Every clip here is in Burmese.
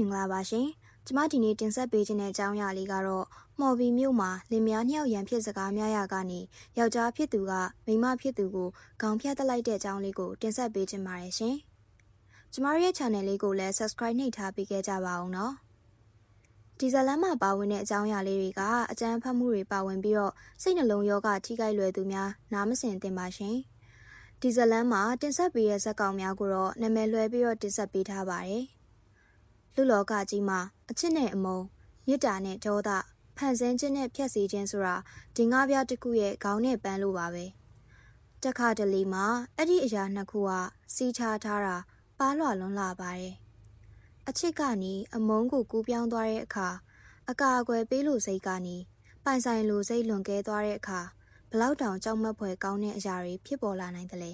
မင်္ဂလာပါရှင်။ကျမဒီနေ့တင်ဆက်ပေးခြင်းတဲ့အကြောင်းအရာလေးကတော့မော်ဘီမြို့မှာလင်မယားနှစ်ယောက်ရန်ဖြစ်စကားများရာကနေယောက်ျားဖြစ်သူကမိန်းမဖြစ်သူကိုခေါင်းဖြတ်တက်လိုက်တဲ့အကြောင်းလေးကိုတင်ဆက်ပေးခြင်းပါတယ်ရှင်။ကျမတို့ရဲ့ channel လေးကိုလည်း subscribe နှိပ်ထားပေးခဲ့ကြပါအောင်နော်။ဒီဇလန်မှာပါဝင်တဲ့အကြောင်းအရာလေးတွေကအကြမ်းဖက်မှုတွေပါဝင်ပြီးတော့စိတ်နှလုံးရောဂါထိခိုက်လွယ်သူများနားမစင်သင့်ပါရှင်။ဒီဇလန်မှာတင်ဆက်ပေးတဲ့ဇာတ်ကောင်များကိုတော့နာမည်လွှဲပြီးတော့တင်ဆက်ပေးထားပါတယ်။လူလောကကြီးမှာအချစ်နဲ့အမုန်းမေတ္တာနဲ့ဒေါသဖန်ဆင်းခြင်းနဲ့ဖြတ်စည်းခြင်းဆိုတာဒီငါးပြားတစ်ခုရဲ့ခေါင်းနဲ့ပန်းလို့ပါပဲတခါတလေမှာအဲ့ဒီအရာနှစ်ခုကစီးခြားထားတာပါလွလွန်းလာပါတယ်အချစ်ကနေအမုန်းကိုကူးပြောင်းသွားတဲ့အခါအကာအကွယ်ပေးလို့စိတ်ကနေပိုင်ဆိုင်လို့စိတ်လွန်ကဲသွားတဲ့အခါဘလောက်တောင်ကြောက်မက်ဖွယ်ကောင်းတဲ့အရာတွေဖြစ်ပေါ်လာနိုင်တယ်လေ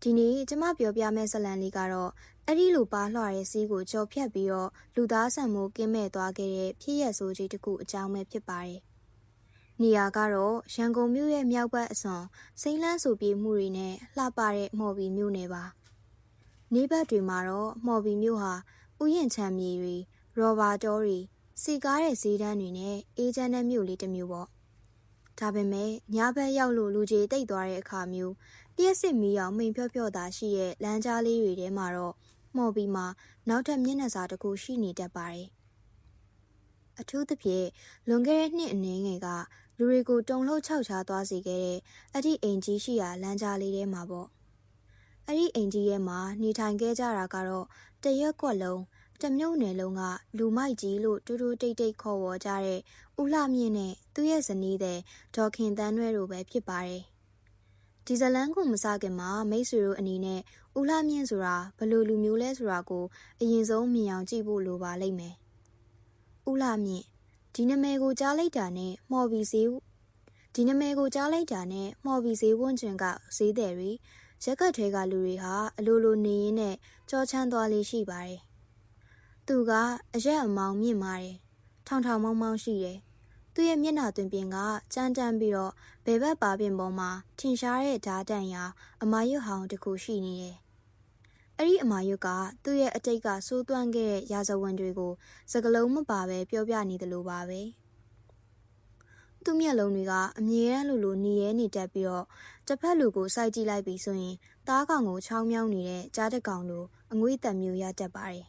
ဒီနေ့ကျမပြောပြမယ့်ဇာတ်လမ်းလေးကတော့အဲ့ဒီလိုပါလှတဲ့စီးကိုကြော်ဖြတ်ပြီးတော့လူသားဆန်မှုကင်းမဲ့သွားခဲ့တဲ့ဖြစ်ရဆိုးကြီးတစ်ခုအကြောင်းပဲဖြစ်ပါတယ်။နေရာကတော့ရန်ကုန်မြို့ရဲ့မြောက်ဘက်အစွန်စိမ့်လန်းဆိုပြေးမှုတွေနဲ့လှပတဲ့မော်ဘီမြို့နယ်ပါ။နေဘက်တွေမှာတော့မော်ဘီမြို့ဟာဥယျာဉ်ချမ်းမြေတွေရော်ဘာတောတွေစီကားတဲ့ဈေးတန်းတွေနဲ့အေးချမ်းတဲ့မြို့လေးတစ်မြို့ပေါ့။ဒါပေမဲ့ညဘက်ရောက်လို့လူကြီးတိတ်သွားတဲ့အခါမျိုးလျှက်စစ်မီးအောင်မိန်ဖြော့ဖြော့သာရှိရဲ့လမ်းကြားလေးတွေထဲမှာတော့မော်ဘီမှာနောက်ထပ်မျက်နှာစာတစ်ခုရှိနေတတ်ပါတယ်။အထူးသဖြင့်လွန်ခဲ့တဲ့နှစ်အနည်းငယ်ကလူတွေကိုတုန်လှုပ်ခြောက်ခြားသွားစေခဲ့တဲ့အဲ့ဒီအိမ်ကြီးရှိရာလမ်းကြားလေးထဲမှာပေါ့။အဲ့ဒီအိမ်ကြီးထဲမှာနေထိုင်ခဲ့ကြတာကတော့တရက်ကွက်လုံးတစ်မြို့နယ်လုံးကလူမိုက်ကြီးလို့တူတူတိတ်တိတ်ခေါ်ဝေါ်ကြတဲ့ဦးလှမြင့်နဲ့သူ့ရဲ့ဇနီးတဲ့ဒေါ်ခင်တန်းနွဲတို့ပဲဖြစ်ပါတယ်။ဒီဇလန်ကိုမစခင်မှာမိတ်ဆွေတို့အနေနဲ့ဦးလှမြင့်ဆိုတာဘယ်လိုလူမျိုးလဲဆိုတာကိုအရင်ဆုံးမြင်အောင်ကြည့်ဖို့လိုပါလိမ့်မယ်။ဦးလှမြင့်ဒီနာမည်ကိုကြားလိုက်တာနဲ့မော်ဘီဈေးဝန်းကျင်ကဈေးသည်တွေရက်ကတ်ထဲကလူတွေဟာအလိုလိုနေရင်းနဲ့ကြောချမ်းသွားလေးရှိပါတယ်။သူကအရက်အမောင်မြင့်မာတယ်။ထောင်ထောင်မောင်းမောင်းရှိတယ်။သူ့ရဲ့မျက်နှာသွင်းပြင်ကကြမ်းတမ်းပြီးတော့ဘယ်ဘက်ပါပင်ပေါ်မှာထင်ရှားတဲ့ဓာတ်တန်ရာအမာရွတ်ဟောင်းတစ်ခုရှိနေတယ်။အဲ့ဒီအမာရွတ်ကသူ့ရဲ့အတိတ်ကစိုးသွမ်းခဲ့တဲ့ရာဇဝင်တွေကိုစကလုံးမပါပဲပြောပြနေတယ်လို့ပါပဲ။သူ့မျက်လုံးတွေကအမြဲတမ်းလိုနေရဲနေတတ်ပြီးတော့တစ်ဖက်လူကိုစိုက်ကြည့်လိုက်ပြီးဆိုရင်သားကောင်ကိုချောင်းမြောင်းနေတဲ့ကြားတစ်ကောင်လိုအငွေ့တက်မျိုးရတတ်ပါတယ်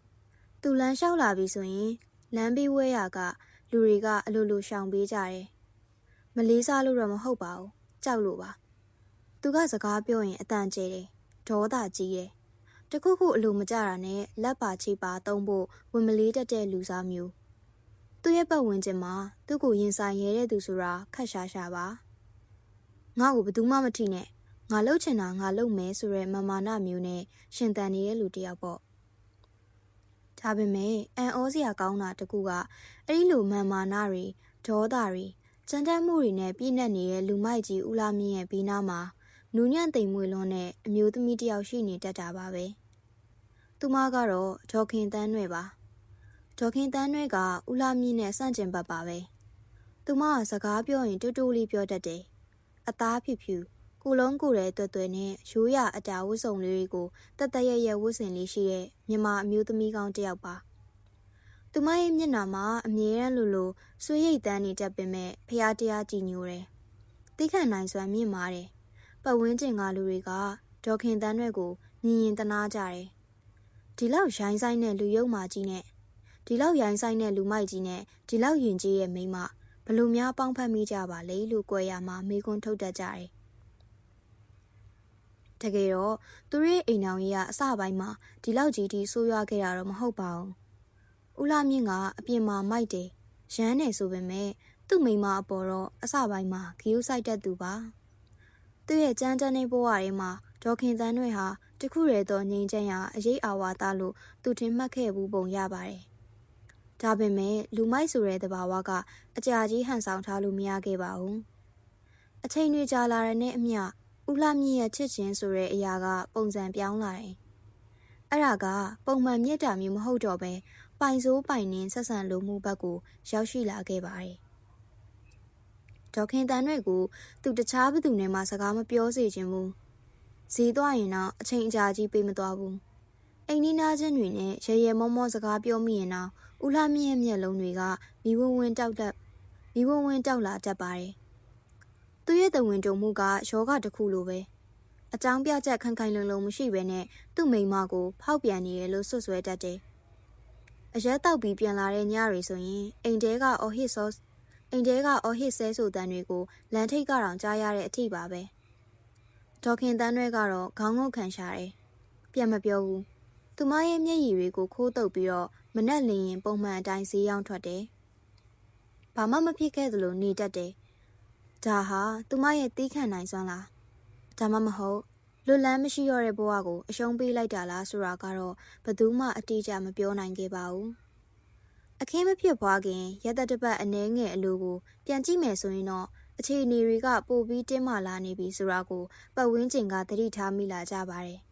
။သူလမ်းလျှောက်လာပြီးဆိုရင်လမ်းဘေးဝဲရာကလူတွေကအလိုလိုရှောင်ပေးကြတယ်။မလေးစားလို့တော့မဟုတ်ပါဘူး။ကြောက်လို့ပါ။သူကစကားပြောရင်အတန်ကျဲတယ်။ဒေါသကြီးတယ်။တခုခုအလိုမကြတာနဲ့လက်ပါချိပါသုံးဖို့ဝင်မလေးတတ်တဲ့လူစားမျိုး။သူ့ရဲ့ပတ်ဝန်းကျင်မှာသူ့ကိုရင်ဆိုင်ရဲတဲ့သူဆိုတာခက်ရှာရှာပါ။ငါ့ကိုဘယ်သူမှမထိနဲ့။ငါလှုပ်ချင်တာငါလှုပ်မယ်ဆိုရဲမာနမျိုးနဲ့ရှင်သန်နေတဲ့လူတစ်ယောက်ပေါ့။ဒါပေမဲ့အန်ဩစရာကောင်းတာတကူကအဲ့ဒီလိုမာနတွေဒေါသတွေကြမ်းတမ်းမှုတွေနဲ့ပြည့်နှက်နေတဲ့လူမိုက်ကြီးဦးလာမြင့်ရဲ့ဘေးနားမှာနူးညံ့သိမ်မွေ့လွန်းတဲ့အမျိုးသမီးတစ်ယောက်ရှိနေတတ်တာပါပဲ။သူမကတော့ဒေါ်ခင်တန်းနွဲ့ပါ။ဒေါ်ခင်တန်းနွဲ့ကဦးလာမြင့်နဲ့ဆန့်ကျင်ဘက်ပါပဲ။သူမကစကားပြောရင်တူတူလေးပြောတတ်တယ်။အသားဖြူဖြူကိုလုံးကိုယ်တဲ့တွေ့နဲ့ရိုးရာအတာဝတ်စုံလေးတွေကိုတရရဲ့ဝတ်ဆင်လေးရှိတဲ့မြန်မာအမျိုးသမီးကောင်းတစ်ယောက်ပါ။သူမရဲ့မျက်နှာမှာအမြဲတမ်းလိုဆွေးရိတ်တန်းနေတတ်ပေမဲ့ဖျားတရားကြည်ညိုတယ်။သိခံနိုင်စွမ်းမြင့်မာတယ်။ပတ်ဝန်းကျင်ကလူတွေကဒေါ်ခင်တန်းရွက်ကိုမြင်ရင်တနာကြတယ်။ဒီလောက်ရိုင်းဆိုင်တဲ့လူယုံမာကြီးနဲ့ဒီလောက်ရိုင်းဆိုင်တဲ့လူမိုက်ကြီးနဲ့ဒီလောက်ယဉ်ကျေးရဲ့မိန်းမဘလို့များပေါင်းဖက်မိကြပါလေလို့ကြွယ်ရမှာမေးခွန်းထုတ်တတ်ကြတယ်။တကယ်တော့သူရဲ့အိမ်တော်ကြီးကအစပိုင်းမှာဒီလောက်ကြီးထိဆိုးရွားခဲ့တာတော့မဟုတ်ပါဘူး။ဦးလာမြင့်ကအပြင်မှာမိုက်တယ်ရမ်းတယ်ဆိုပေမဲ့သူ့မိန်းမအပေါ်တော့အစပိုင်းမှာဂီယူဆိုင်တတ်သူပါ။သူ့ရဲ့ကြမ်းတမ်းတဲ့ဘဝထဲမှာဒေါ်ခင်သန်းတွေဟာတခုတည်းသောငြိမ်းချမ်းရာအရေးအာဝါသလို့သူထင်မှတ်ခဲ့ဘူးပုံရပါတယ်။ဒါပေမဲ့လူမိုက်ဆိုတဲ့သဘာဝကအကြာကြီးဟန်ဆောင်ထားလို့မရခဲ့ပါဘူး။အချိန်တွေကြာလာတဲ့နဲ့အမျှဦးလှမြင့်ရဲ့ချစ်ချင်းဆိုတဲ့အရာကပုံစံပြောင်းလာတယ်။အဲ့ဒါကပုံမှန်မြတ်တာမျိုးမဟုတ်တော့ပဲပိုင်စိုးပိုင်နင်းဆက်ဆံလိုမှုဘက်ကိုရောက်ရှိလာခဲ့ပါတယ်။ဒေါ်ခင်တန်းတွေကိုသူတခြားဘသူနဲ့မှစကားမပြောစေချင်ဘူး။ဈေးသွားရင်တော့အချိန်အကြာကြီးပေးမသွားဘူး အိမ်နီးနားချင်းတွေနဲ့ရဲရဲမောမောစကားပြောမိရင်တော့ဦးလှမြင့်ရဲ့မျက်လုံးတွေကမိဝဝင်းတောက်လာတတ်ပါတယ်။သူ့ရဲ့တဝင်ကြုံမှုကယောဂတစ်ခုလိုပဲအကြောင်းပြချက်ခိုင်ခိုင်လုံလုံမရှိဘဲနဲ့သူ့မိန်းမကိုဖောက်ပြန်နေတယ်လို့ဆွဆွဲတတ်တယ်။အရက်တောက်ပြီးပြန်လာတဲ့ညတွေဆိုရင်အိမ်တဲကအော်ဟစ်ဆဲဆိုတန်တွေကိုလမ်းထိပ်ကတောင်ကြားရတဲ့အထိပါပဲ။ဒေါခင်တန်းတွေကတော့ခေါင်းငုတ်ခံရှာတယ်။ပြန်မပြောဘူး။သူမရဲ့မျက်ရည်တွေကိုခိုးတုပ်ပြီးတော့မနက်လင်းရင်ပုံမှန်အတိုင်းဈေးရောက်ထွက်တယ်။ဘာမှမဖြစ်ခဲ့သလိုနေတတ်တယ်။ဒါဟာသူမရဲ့တီးခံနိုင်စွမ်းလား။ဒါမှမဟုတ်လွတ်လန်းမရှိတော့တဲ့ဘဝကိုအရှုံးပေးလိုက်တာလားဆိုတာကတော့ဘယ်သူမှအတိအကျမပြောနိုင်ခဲ့ပါဘူး။အခင်းမဖြစ်ပွားခင်ရက်သက်တစ်ပတ်အနည်းငယ်အလိုကိုပြန်ကြည့်မယ်ဆိုရင်တော့အခြေအနေတွေကပိုပြီးတင်းမာလာနေပြီဆိုတာကိုပတ်ဝန်းကျင်ကသတိထားမိလာကြပါတယ်။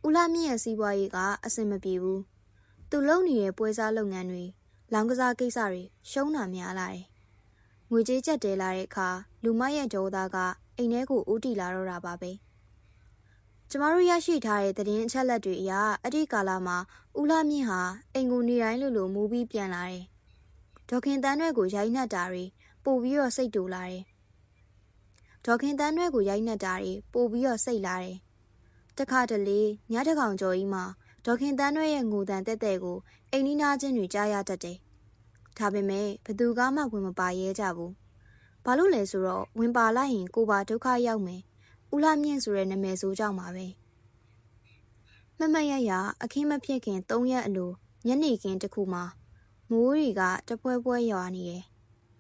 ဦးလှမြင့်ရဲ့စီးပွားရေးကအဆင်မပြေဘူး။သူလုပ်နေတဲ့ပွဲစားလုပ်ငန်းတွေလောင်းကစားကိစ္စတွေရှုံးတာများလာတယ်။ငွေကြေးကျပ်တဲလာတဲ့အခါလူမရဲ့ဒေါသကအိမ်ထဲကိုဦးတည်လာတော့တာပါပဲ။ကျမတို့ရရှိထားတဲ့သတင်းအချက်အလက်တွေအရအဲ့ဒီကာလမှာဦးလှမြင့်ဟာအိမ်ကိုနေတိုင်းလိုမူပြီးပြန်လာတယ်။ဒေါခင်တန်းတွေကိုရိုက်နှက်တာတွေပို့ပြီးတော့စိတ်တူလာတယ်။တခါတလေညတစ်ကောင်ကျော်ကြီးမှာဒေါခင်တန်းတွေရဲ့ငိုတန်တက်တဲ့ကိုအိမ်နီးနားချင်းတွေကြားရတတ်တယ်။ဒါပေမဲ့ဘသူကမှဝင်မပါရဲကြဘူး။ဘာလို့လဲဆိုတော့ဝင်ပါလိုက်ရင်ကိုပါဒုက္ခရောက်မယ်။ဦးလှမြင့်ဆိုတဲ့နာမည်ဆိုးကြောင့်ပါပဲ။မမရရအခင်းမဖြစ်ခင်3ရက်အလိုညနေခင်းတစ်ခုမှာမိုးတွေကတပွဲရွာနေတယ်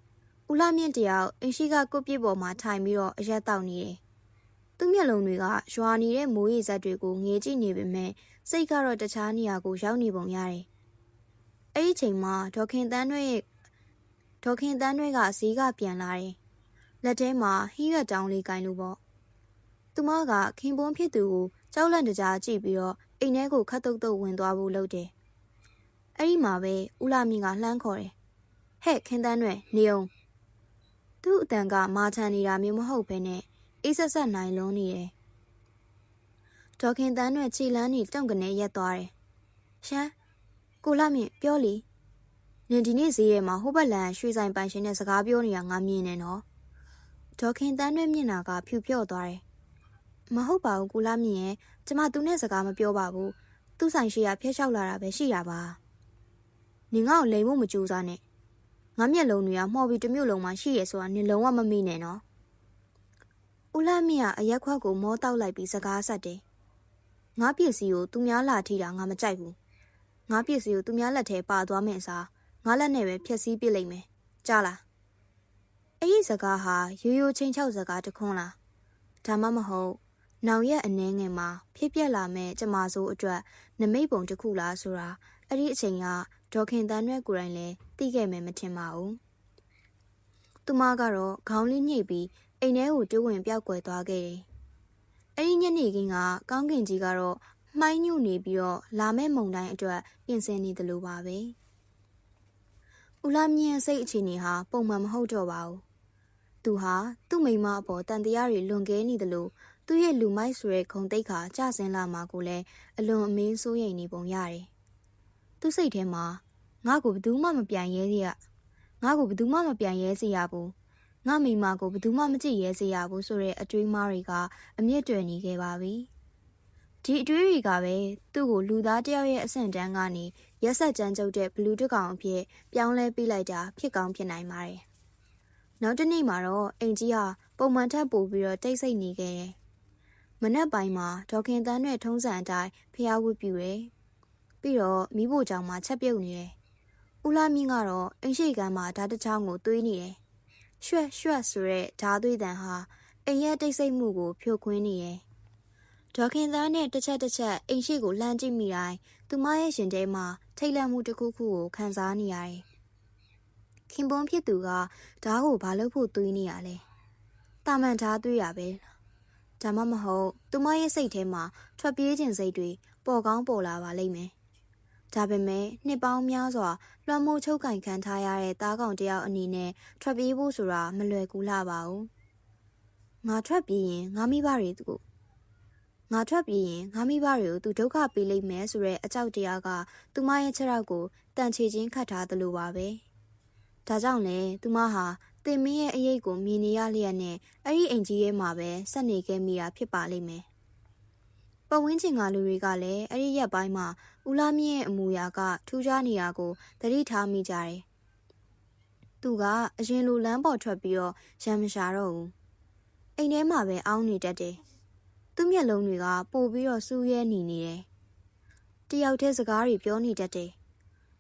။ဦးလှမြင့်တယောက်အင်းရှိကကုတ်ပြစ်ပေါ်မှာထိုင်ပြီးတော့အရက်တောက်နေတယ်။သူ့မျက်လုံးတွေကရွာနေတဲ့မိုးရေစက်တွေကိုငေးကြည့်နေပေမဲ့စိတ်ကတော့တခြားနေရာကိုရောက်နေပုံရတယ်။အဲ့ဒီချိန်မှာဒေါခင်တန်းတွေကဈေးကပြန်လာတယ်။လက်ထဲမှာဟင်းရွက်တောင်းလေးကိုင်းလို့ပေါ့။သူမကခင်ပွန်းဖြစ်သူကိုကြောက်လန့်တကြားကြည့်ပြီးတော့အိမ်ထဲကိုခတ်တုတ်တုတ်ဝင်သွားဖို့လုပ်တယ်။အဲ့ဒီမှာပဲဦးလှမြင့်ကလှမ်းခေါ်တယ်။ဟဲ့ခင်တန်းတွေနေအောင်သူ့အတန်ကမာချန်နေတာမျိုးမဟုတ်ဘဲနဲ့အေးဆက်နိုင်လုံးနေတယ်။ဒေါခင်တန်းတွေခြေလန်းနေတုံကနေရက်သွားတယ်။ရှမ်းကိုလှမြင့်ပြောလီနင်ဒီနေ့ဈေးထဲမှာဟိုဘက်လန်ရွှေဆိုင်ပိုင်ရှင်နဲ့စကားပြောနေတာငါမြင်နေနော်။ဒေါခင်တန်းတွေမျက်နှာကဖြူပြော့သွားတယ်။မဟုတ်ပါဘူးကိုလှမြင့်ရဲ့ကျမသူနဲ့စကားမပြောပါဘူး။သူ့ဆိုင်ရှိရဖျက်လျှောက်လာတာပဲရှိတာပါ။နင်ငါ့ကိုလိမ်ဖို့မကြိုးစားနဲ့။ငါမျက်လုံးတွေကမှော်ပြီးတစ်မျိုးလုံးမှရှိရဆိုတာနင်လုံးဝမမိနဲ့နော်။ဦးလှမြင့်ကအရက်ခွက်ကိုမောတောက်လိုက်ပြီးစကားဆက်တယ်။ငါပစ္စည်းကိုသူများလာထိတာငါမကြိုက်ဘူး။ငါပစ္စည်းကိုသူများလက်ထဲပါသွားမယ်စားငါလက်နဲ့ပဲဖျက်ဆီးပစ်လိုက်မယ်။ကြားလား။အဲ့ဒီစကားဟာရိုးချင်းချောက်စကားတခွန်းလား။ဒါမှမဟုတ်နောင်ရက်အနှဲငယ်မှာဖြစ်ပျက်လာမဲ့ကျမဆိုးအတွက်နမိတ်ပုံတစ်ခုလားဆိုတာအဲ့ဒီအချိန်ကဒေါခင်တန်းတွေကိုယ်တိုင်လည်းသိခဲ့မယ်မထင်ပါဘူး။သူမကတော့ခေါင်းလေးညှိပြီးအိမ်ထဲကိုတိုးဝင်ပြောက်ကွယ်သွားခဲ့တယ်။အဲ့ဒီညနေခင်းကကောင်းကင်ကြီးကတော့မှိုင်းညူနေပြီးတော့လာမဲ့မုန်တိုင်းအတွက်ပြင်ဆင်နေသလိုပါပဲ။ဦးလှမြင့်စိတ်အခြေအနေဟာပုံမှန်မဟုတ်တော့ပါဘူး။သူဟာသူ့မိန်းမအပေါ်တန်တရားတွေလွန်ကဲနေသလိုသူ့ရဲ့လူမိုက်ဆိုတဲ့ဂုဏ်သိက္ခာကျဆင်းလာမှာကိုလည်းအလွန်အမင်းစိုးရိမ်နေပုံရတယ်။သူ့စိတ်ထဲမှာငါ့ကိုဘယ်သူမှမပြန်ရဲစေရ။ငါ့ကိုဘယ်သူမှမပြန်ရဲစေရဘူး။ငါမိန်းမကိုဘယ်သူမှမကြည့်ရဲစေရဘူးဆိုတဲ့အတွေးမားတွေကအမြင့်တွယ်နေခဲ့ပါပြီ။ဒီအတွေးတွေကပဲသူ့ကိုလူသားတယောက်ရဲ့အဆင့်တန်းကနေရက်ဆက်ကြမ်းကြုတ်တဲ့ဘလူးတစ်ကောင်အဖြစ်ပြောင်းလဲပေးလိုက်တာဖြစ်ကောင်းဖြစ်နိုင်ပါတယ်။နောက်တစ်နေ့မှာတော့အိမ်ကြီးဟာပုံမှန်ထက်ပိုပြီးတော့တိတ်ဆိတ်နေခဲ့တယ်။မနက်ပိုင်းမှာဒေါခင်တန်းနဲ့ထုံးစံအတိုင်းဖျားဝတ်ပြူတယ်။ပြီးတော့မိဖို့ကြောင့်မှချက်ပြုတ်နေတယ်။ဦးလှမြင့်ကတော့အိမ်ရှိကမ်းမှာဓာတ်တစ်ချောင်းကိုသွေးနေတယ်။ရွှက်ဆိုတဲ့ဓာသွေးတန်ဟာအိမ်ရဲ့တိတ်ဆိတ်မှုကိုဖြိုခွင်းနေတယ်။ဒေါခင်သားနဲ့တစ်ချက်အိမ်ရှိကိုလှမ်းကြည့်မိတိုင်းသူမရဲ့ရှင်ထဲမှာထိတ်လန့်မှုတစ်ခုခုကိုခံစားနေရတယ်။ခင်ပွန်းဖြစ်သူကဓာကိုဘာလို့ဖို့သွေးနေရလဲ။တာမန်ဓာသွေးရပဲ။ဒါမှမဟုတ်သူမရဲ့စိတ်ထဲမှာထွက်ပြေးခြင်းစိတ်တွေပေါ်ကောင်းပေါ်လာပါလိမ့်မယ်။ဒါပေမဲ့နှစ်ပေါင်းများစွာလွှမ်းမိုးချုပ်ကင်ခံထားရတဲ့သားကောင်တယောက်အနေနဲ့ထွက်ပြေးဖို့ဆိုတာမလွယ်ကူလှပါဘူး။ငါထွက်ပြေးရင်ငါမိဘတွေ ငါထွက်ပြေးရင်ငါမိဘတွေကိုသူဒုက္ခပေးလိမ့်မယ်ဆိုတဲ့အကြောက်တရားကသူမရဲ့ခြေထောက်ကိုတန်ချေချင်းခတ်ထားသလိုပါပဲဒါကြောင့်လေသူမဟာတင်မင်းရဲ့အရေးကိုမြင်နေရလျက်နဲ့အဲ့ဒီအိမ်ကြီးရဲ့မှာပဲဆက်နေခဲ့မိတာဖြစ်ပါလိမ့်မယ်ပတ်ဝန်းကျင်ကလူတွေကလည်းအဲ့ဒီရက်ပိုင်းမှာဦးလာမြင့်ရဲ့အမူအရာကထူးခြားနေတာကိုသတိထားမိကြတယ်သူကအရင်လိုလမ်းပေါ်ထွက်ပြီးတော့ရံမရှာတော့ဘူးအိမ်ထဲမှာပဲအောင်းနေတတ်တယ်သူ့မျက်လုံးတွေကပိုပြီးတော့စူးရဲနေတယ်တယောက်တည်းစကားတွေပြောနေတတ်တယ်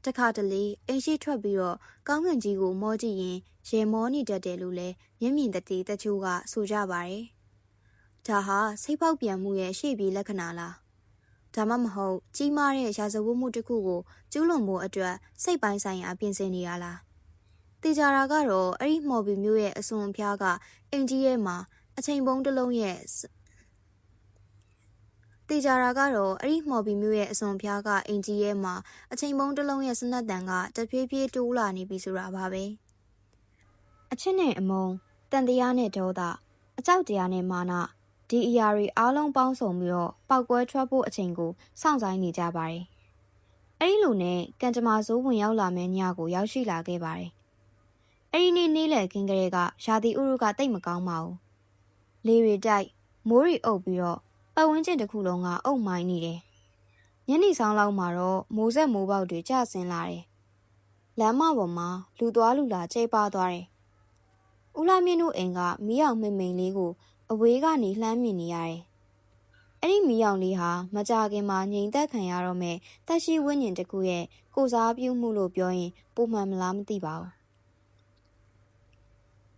တခါတလေအိမ်ရှိထွက်ပြီးတော့ကောင်းကင်ကြီးကိုမောကြည့်ရင်ရေမောနေတတ်တယ်လို့လည်းမျက်မြင်တတိတချို့ကဆိုကြပါတယ်ဒါဟာစိတ်ပေါက်ပြန်မှုရဲ့ရှေ့ပြေးလက္ခဏာလားဒါမှမဟုတ်ကြီးမားတဲ့ရာဇဝတ်မှုတစ်ခုကိုကျူးလွန်ဖို့အတွက်စိတ်ပိုင်းဆိုင်ရာပြင်ဆင်နေရလားတေချာတာကတော့အဲ့ဒီမော်ဘီမျိုးရဲ့အစွန်အဖျားကအင်ကြီးရဲ့မှာအချိန်ပုံးတစ်လုံးရဲ့တေချာတာကတော့အဲ့ဒီမော်ဘီမျိုးရဲ့အစွန်ဖျားကအင်ကြီးရဲ့မှာအချိန်ပုံးတစ်လုံးရဲ့စနက်တန်ကတဖြည်းဖြည်းတိုးလာနေပြီဆိုတာပါပဲအချစ်နဲ့အမုန်းတန်တရားနဲ့ဒေါသအကြောက်တရားနဲ့မာနဒီအရာတွေအားလုံးပေါင်းစုံပြီးတော့ပောက်ကွဲထွက်ဖို့အချိန်ကိုစောင့်ဆိုင်နေကြပါတယ်အဲ့ဒီလိုနဲ့ကံကြမ္မာဆိုးဝင်ရောက်လာမယ့်ညကိုရောက်ရှိလာခဲ့ပါတယ်အဲ့ဒီနေ့လယ်ခင်းကလေးကရာသီဥတုကတိတ်မကောင်းပါဘူးလေတွေတိုက်မိုးတွေအုပ်ပြီးတော့ပတ်ဝန်းကျင်တစ်ခုလုံးကအုပ်မိုင်းနေတယ်ညနေဆောင်လောက်မှာတော့မိုးဆက်မိုးပေါက်တွေကျဆင်းလာတယ်လမ်းမပေါ်မှာလူသွားလူလာကျဲပါသွားတယ်ဦးလာမြင့်တို့အိမ်ကမီးအောင်မိန်လေးကိုအဝေးကနေလှမ်းမြင်နေရတယ်အဲ့ဒီမီးအောင်လေးဟာမကြခင်မှာငြိမ်သက်ခံရတော့မဲ့တက်ရှိဝိညာဉ်တစ်ခုရဲ့ကိုစားပြုမှုလို့ပြောရင်ပုံမှန်မလားမသိပါဘူး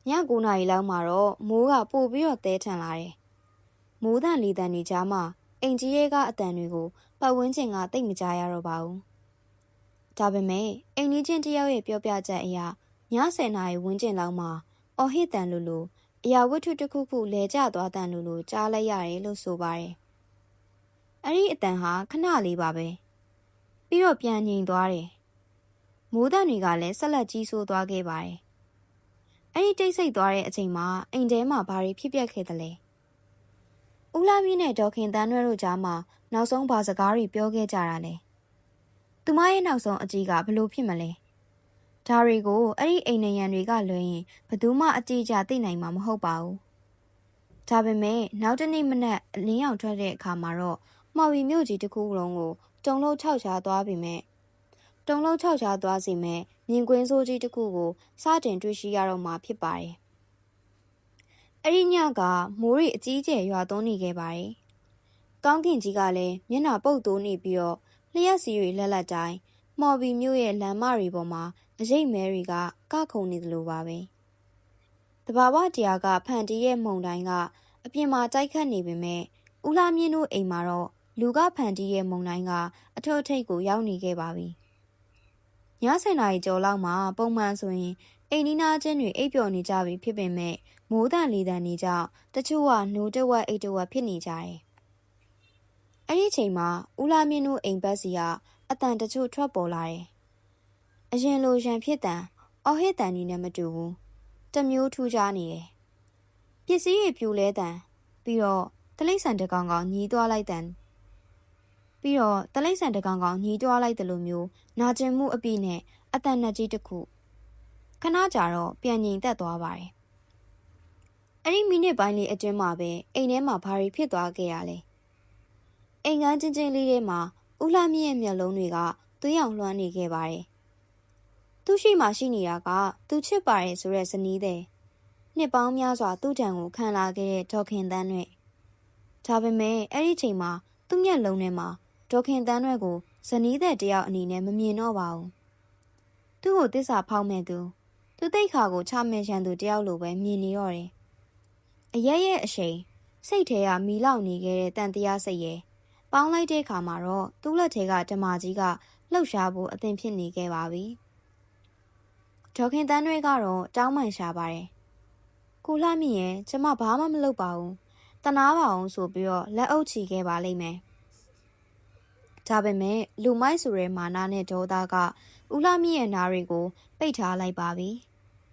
ည9 နာရီလောက်မှာတော့မိုးကပို့ပြီးတော့တဲထန်လာတယ်။မိုးတန်လေတန်တွေကြားမှာအိမ်ကြီးရဲကအတန်တွေကိုပတ်ဝန်းကျင်ကတိတ်မကြရတော့ပါဘူး။ဒါပေမဲ့အိမ်ကြီးချင်းတယောက်ရဲ့ပြောပြချက်အရည10 နာရီဝန်းကျင်လောက်မှာအော်ဟစ်တန်လိုအရာဝတ္ထုတစ်ခုခုလဲကျသွားတန်လိုကြားလိုက်ရတယ်လို့ဆိုပါတယ်။အဲ့ဒီအတန်ဟာခဏလေးပါပဲ။ပြီးတော့ပြန်ငြိမ်သွားတယ်။မိုးတန်တွေကလည်းဆက်လက်ကြီးဆိုးသွားခဲ့ပါတယ်။အဲ့ဒီတိတ်ဆိတ်သွားတဲ့အချိန်မှာအိမ်ထဲမှာဘာတွေဖြစ်ပျက်ခဲ့သလဲ။ဦးလာမြင့်နဲ့ဒေါခင်တန်းရွဲတို့ကြားမှာနောက်ဆုံးဘာစကားတွေပြောခဲ့ကြတာလဲ။သူမရဲ့နောက်ဆုံးအကြီးကဘလို့ဖြစ်မလဲ။ဒါတွေကိုအဲ့ဒီအိမ်နေရန်တွေကလွှဲရင်ဘယ်သူမှအကြည့်ကြသိနိုင်မှာမဟုတ်ပါဘူး။ဒါပေမဲ့နောက်တနေ့မနက်အလင်းရောင်ထွက်တဲ့အခါမှာတော့မှော်ရီမြို့ကြီးတစ်ခုလုံးကိုတုံလို့ခြောက်ချားသွားပြီမဲ့တုံလို့ခြောက်ချားသွားစီမဲ့မြင်ကွင်းစိုးကြီးတစ်ခုကိုစတင်တွေ့ရှိရတော့မှာဖြစ်ပါတယ်။အဲ့ဒီညကမိုးရီအကြီးကျယ်ရွာသွန်းနေခဲ့ပါတယ်။ကောင်းကင်ကြီးကလည်းမျက်နှာပုတ်တိုးနေပြီးတော့လျှက်စီတွေလက်လက်တိုင်းမော်ဘီမြို့ရဲ့လမ်းမတွေပေါ်မှာအရိပ်မဲတွေကကခုန်နေသလိုပါပဲ။တဘာဝတရားကဖန်တီးရဲ့မုန်တိုင်းကအပြင်မှာတိုက်ခတ်နေပေမဲ့ဦးလာမြင့်တို့အိမ်မှာတော့လူကဖန်တီးရဲ့မုန်တိုင်းကအထွတ်အထိပ်ကိုရောက်နေခဲ့ပါပြီ။ည10 နာရီကျော်လောက်မှာပုံမှန်ဆိုရင်အိမ်နီးနားချင်းတွေအိပ်ပျော်နေကြပြီဖြစ်ပေမဲ့မိုးတန်လေတန်တွေကြောင့်တချို့ကနိုးတဝက်အိတ်တဝက်ဖြစ်နေကြတယ်။အဲ့ဒီချိန်မှာဦးလာမြင့်တို့အိမ်ဘက်စီကအတန်တချို့ထွက်ပေါ်လာတယ်။အရင်လိုရန်ဖြစ်တန်အော်ဟစ်တန်တွေနဲ့မတူဘူး။တစ်မျိုးထူးခြားနေတယ်။ပစ္စည်းတွေပြိုလဲတန်ပြီးတော့တလိမ့်ဆန်တကောင်ကောင်ညီးသွားလိုက်တန်ပြီးတော့တလိမ့်ဆန်တကောင်ကောင်ညီးသွားလိုက်တယ်လို့မျိုးနာကျင်မှုအပြည့်နဲ့အတန်နဲ့ကြီးတစ်ခုခဏကြာတော့ပြန်ငြိမ်သက်သွားပါတယ်။အဲ့ဒီမိနစ်ပိုင်းလေးအတွင်းမှာပဲအိမ်ထဲမှာဘာတွေဖြစ်သွားခဲ့ရလဲ။အိမ်ကန်းချင်းချင်းလေးထဲမှာဦးလှမြင့်ရဲ့မျက်လုံးတွေကသွေးရောင်လွှမ်းနေခဲ့ပါတယ်။သူ့ရှိမှရှိနေတာကသူချစ်ပါတယ်ဆိုတဲ့ဇနီးတဲ့နှစ်ပေါင်းများစွာသူ့ထံကိုခံလာခဲ့တဲ့ဒေါခင်တန်းနဲ့ဒါပေမဲ့အဲ့ဒီချိန်မှာသူ့မျက်လုံးထဲမှာဒေါခင်တန်းတွေကိုဇနီးတဲ့တယောက်အနေနဲ့မမြင်တော့ပါဘူး။သူ့ကိုတစ္ဆာဖောက်မဲ့သူတိတ်ခါကိုချမဲ့ရန်သူတယောက်လိုပဲမြင်နေတော့တယ်။အရက်ရဲ့အရှိန်စိတ်ထဲကမီလောက်နေခဲ့တဲ့တန်တရားစိတ်ရဲ့ပေါင်းလိုက်တဲ့အခါမှာတော့သူ့လက်ထဲကဓမ္မကြီးကလှုပ်ရှားဖို့အသင်ဖြစ်နေခဲ့ပါပြီ။ဒေါခင်တန်းတွေကတော့တောင်းပန်ရှာပါတယ်။ကိုလှမြင့်ရဲ့ကျမဘာမှမလုပ်ပါဘူး။တနာပါအောင်ဆိုပြီးတော့လက်အုပ်ချီခဲ့ပါလိမ့်မယ်။ဒါပေမဲ့လူမိုက်ဆိုတဲ့မာနနဲ့ဒေါသကဦးလှမြင့်ရဲ့နားတွေကိုပိတ်ထားလိုက်ပါပြီ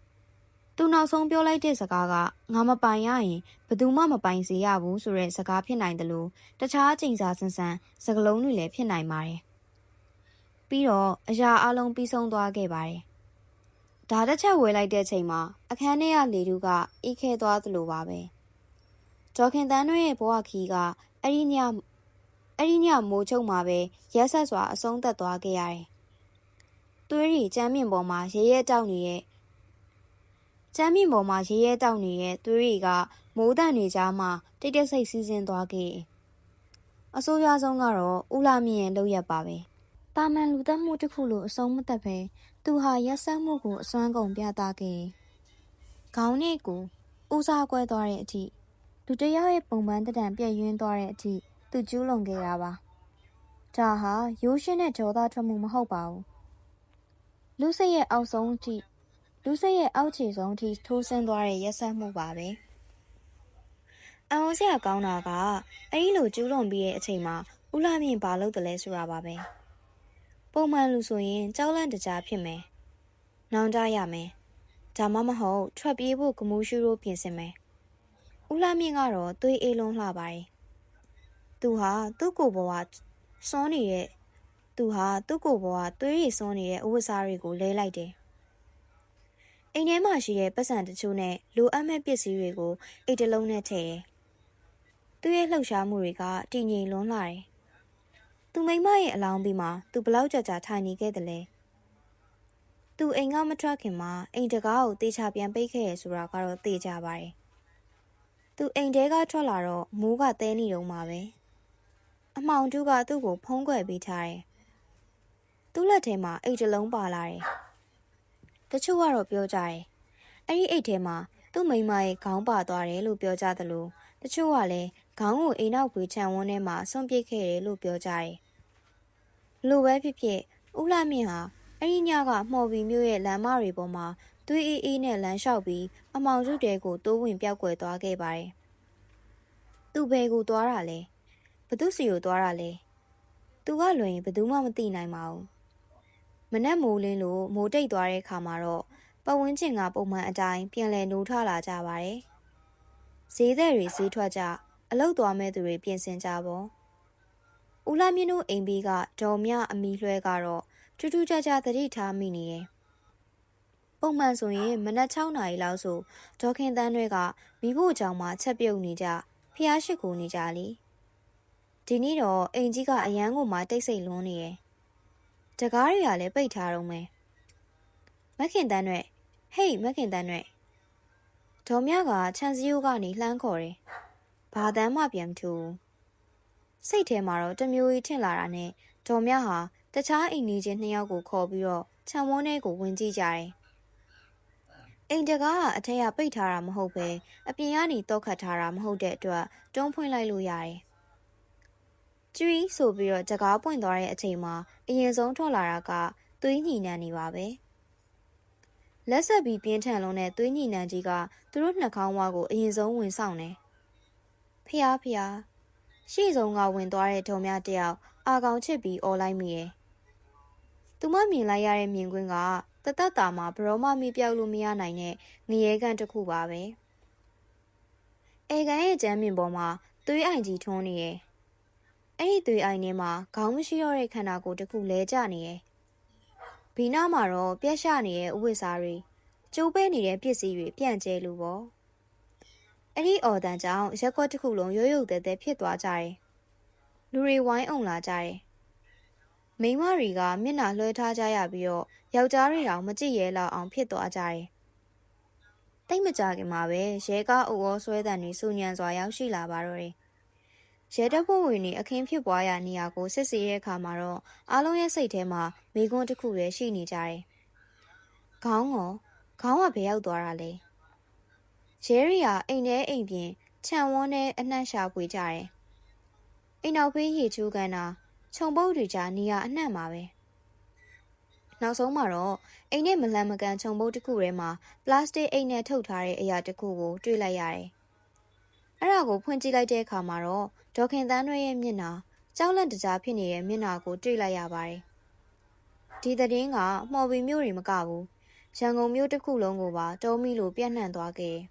။ သူနောက်ဆုံးပြောလိုက်တဲ့စကားကငါမပိုင်ရရင်ဘယ်သူမှမပိုင်စေရဘူးဆိုတဲ့စကားဖြစ်နိုင်တယ်လို့တခြားချိန်စာဆန်းဆန်းစကားလုံးတွေလည်းဖြစ်နိုင်ပါတယ်။ပြီးတော့အရာအလုံးပြီးဆုံးသွားခဲ့ပါတယ်။ဒါတစ်ချက်ဝယ်လိုက်တဲ့ချိန်မှာအခန်းထဲကလေတူကအေးခဲသွားသလိုပါပဲ။ဒေါခင်တန်းတို့ရဲ့ဘဝခီးကအဲ့ဒီညမိုးချုံမှာပဲရက်ဆက်စွာအဆုံးသတ်သွားခဲ့ရတယ်။သွေးရီကျမ်းမြင့်ပေါ်မှာရဲရဲတောက်နေတဲ့သွေးရီကမိုးတန်တွေကြားမှာတိတ်တိတ်ဆိတ်စီးဆင်းသွားခဲ့။အဆိုးရွားဆုံးကတော့ဦးလာမြင့်ရဲ့လုပ်ရက်ပါပဲ။တာမန်လူသက်မှုတစ်ခုလိုအဆုံးမသက်ပဲသူဟာရက်စက်မှုကိုအစွမ်းကုန်ပြသခဲ့။ခေါင်းနဲ့ကိုဦးစားကွဲသွားတဲ့အထိလူတစ်ယောက်ရဲ့ပုံပန်းတံပြည့်ရင်းသွားတဲ့အထိသူကျူးလွန်ခဲ့တာပါ။ဒါဟာရိုးရှင်းတဲ့ကြောသားထွက်မှုမဟုတ်ပါဘူး။လူစိတ်ရဲ့အောက်ခြေဆုံးအထိထိုးဆင်းသွားတဲ့ရက်စက်မှုပါပဲ။အံ့ဩစရာကောင်းတာကအဲ့ဒီလိုကျူးလွန်ပြီးတဲ့အချိန်မှာဦးလာမြင့်ဘာလုပ်တယ်လဲဆိုတာပါပဲ။ပုံမှန်လူဆိုရင်ကြောက်လန့်တကြားဖြစ်မယ်။နောင်တရမယ်။ဒါမှမဟုတ်ထွက်ပြေးဖို့ကမူးရှူရိုးပြင်ဆင်မယ်။ဦးလာမြင့်ကတော့သွေးအေးလုံးလှပါတယ်။သူဟာသူ့ကိုယ်ဘဝသွေးရည်စွန်းနေတဲ့အဝတ်စားတွေကိုလဲလိုက်တယ်။အိမ်ထဲမှာရှိတဲ့ပတ်စံတချို့နဲ့လိုအပ်မဲ့ပစ္စည်းတွေကိုအိတ်တလုံးနဲ့ထည့်တယ်။သူ့ရဲ့လှုပ်ရှားမှုတွေကတည်ငြိမ်လွန်းလာတယ်။သူမိမရဲ့အလောင်းပြီးမှသူဘလောက်ကြာထိုင်နေခဲ့တယ်လဲ။သူအိမ်ကမထွက်ခင်မှာအိမ်တကားကိုတေချာပြန်ပိတ်ခဲ့ရဆိုတာကတော့သိကြပါတယ်။သူအိမ်ထဲကထွက်လာတော့မိုးကသဲနေတော့မှာပဲ။အမှောင်တူးကသူ့ကိုဖုံးကွယ်ပေးထားတယ်။သူ့လက်ထဲမှာအိတ်တလုံးပါလာတယ်။တချို့ကတော့ပြောကြတယ်။အဲ့ဒီအိတ်ထဲမှာသူ့မိန်းမရဲ့ခေါင်းပါသွားတယ်လို့ပြောကြသလိုတချို့ကလည်းခေါင်းကိုအိမ်နောက်ဖွေးခြံဝန်းထဲမှာဆွန့်ပစ်ခဲ့တယ်လို့ပြောကြတယ်။လိုပဲဖြစ်ဖြစ်ဦးလှမြင့်ဟာအဲ့ဒီညကမှော်ဘီမြို့ရဲ့လမ်းမတွေပေါ်မှာသွေးအေးနဲ့လမ်းလျှောက်ပြီးအမောင်စုတဲကိုတိုးဝင်ပြောက်ကွယ်သွားခဲ့ပါတယ်။သူဘယ်ကိုသွားတာလဲ။ဘသူစီကိုသွားတာလဲ။သူကလွင်ရင်ဘသူမှမသိနိုင်ပါဘူး။မနက်မိုးလင်းလို့မိုးတိတ်သွားတဲ့အခါမှာတော့ပတ်ဝန်းကျင်ကပုံမှန်အတိုင်းပြန်လည်နိုးထလာကြပါတယ်။ဈေးသည်တွေဈေးထွက်ကြအလုတ်သွားမဲ့သူတွေပြင်ဆင်ကြပေါ့။ဦးလာမြင့်တို့အိမ်ဘေးကဒေါ်မြအမီလွှဲကတော့ထူးထူးခြားခြားသတိထားမိနေတယ်။ပုံမှန်ဆိုရင်မနက်6 နာရီလောက်ဆိုဒေါခင်တန်းတွေကမိဖို့ကြောင့်မှချက်ပြုတ်နေကြဖျားရှိခိုးနေကြလေ။ဒီနေ့တော့အိမ်ကြီးကအရန်ကိုမှတိတ်ဆိတ်လွန်းနေတယ်။တကားတွေကလည်းပိတ်ထားတော့မယ်။မခင်တန်းတွေဟေးမခင်တန်းတွေဒေါ်မြကခြံစည်းရိုးကနေလှမ်းခေါ်တယ်။ဘာတန်းမှပြန်မထူဘူး။စိတ်ထဲမှာတော့တမျိုးကြီးထင်လာတာနဲ့ဒေါ်မြဟာတခြားအိမ်နေချင်း2 ယောက်ကိုခေါ်ပြီးတော့ခြံဝန်းထဲကိုဝင်ကြည့်ကြတယ်။အိမ်တကားကအထက်ကပိတ်ထားတာမဟုတ်ပဲအပြင်ကနေတောက်ခတ်ထားတာမဟုတ်တဲ့အတွက်တွန်းဖွင့်လိုက်လို့ရတယ်။ကျွီးဆိုပြီးတော့တကားပွင့်သွားတဲ့အချိန်မှာအရင်ဆုံးထွက်လာတာကသွေးညှိနှံနေပါပဲ။လက်ဆက်ပြီးပြင်းထန်လုံးနဲ့သွေးညှိနှံကြီးကသူတို့နှာခေါင်းဝါကိုအရင်ဆုံးဝင်ဆောင်တယ်။ဖျားရှေ့ဆုံးကဝင်သွားတဲ့ထုံများတယောက်အာကောင်ချစ်ပြီးអော်လိုက်မိရဲ့။သူမမြင်လိုက်ရတဲ့မြင်ကွင်းကတသက်တာမှာဘရောမမီပြောက်လို့မရနိုင်တဲ့ငရဲကန်တစ်ခုပါပဲ။အေကန်ရဲ့ကျမ်းမြင်ပေါ်မှာသွေးအိုင်ကြီးထွန်းနေရဲ့။အဲ့ဒီသွေးအိုင်ထဲမှာခေါင်းမရှိတော့တဲ့ခန္ဓာကိုယ်တစ်ခုလဲကျနေရဲ့။ဘီနာမှာတော့ပြက်ရှနေတဲ့ဥဝိစားတွေကျိုးပဲနေတဲ့ပစ္စည်းတွေပြန့်ကျဲလို့ပေါ့။အဲ့ဒီအော်တန်ကြောင့်ရက်ကွက်တစ်ခုလုံးရုပ်သဲဖြစ်သွားကြတယ်။လူတွေဝိုင်းအောင်လာကြတယ်။မိန်းမတွေကမျက်နှာလွှဲထားကြရပြီးတော့ယောက်ျားတွေတောင်မကြည့်ရဲလောက်အောင်ဖြစ်သွားကြတယ်။တိတ်မကြခင်မှာပဲရဲကားအုပ်အောဆွဲတန်တွေစူညံစွာရောက်ရှိလာပါတော့တယ်။ရဲတပ်ဖွဲ့ဝင်တွေအခင်းဖြစ်ပွားရာနေရာကိုစစ်ဆေးတဲ့အခါမှာတော့အားလုံးရဲ့စိတ်ထဲမှာမိကွန်းတစ်ခုပဲရှိနေကြတယ်။ခေါင်းကဘယ်ရောက်သွားတာလဲ။ရဲရီကအိမ်ထဲအိမ်ပြင်ခြံဝန်းထဲအနှံ့ရှာပွေကြတယ်။အိမ်နောက်ဖေးရေချိုးကန်တာခြုံပုတ်တွေကြားနေရအနှံ့ပါပဲ။နောက်ဆုံးမှာတော့အိမ်နဲ့မလန်မကန်ခြုံပုတ်တစ်ခုထဲမှာပလတ်စတစ်အိမ်နဲ့ထုတ်ထားတဲ့အရာတစ်ခုကိုတွေ့လိုက်ရတယ်။အဲ့ဒါကိုဖွင့်ကြည့်လိုက်တဲ့အခါမှာတော့ဒေါခင်တန်းတွေရဲ့မျက်နှာကြောက်လန့်တကြားဖြစ်နေတဲ့မျက်နှာကိုတွေ့လိုက်ရပါတယ်။ဒီသတင်းကမှော်ဘီမျိုးတွေမကဘူး ရန်ကုန်မြို့တစ်ခုလုံးကိုပါတုံးမိလို့ပြန့်နှံ့သွားခဲ့တယ်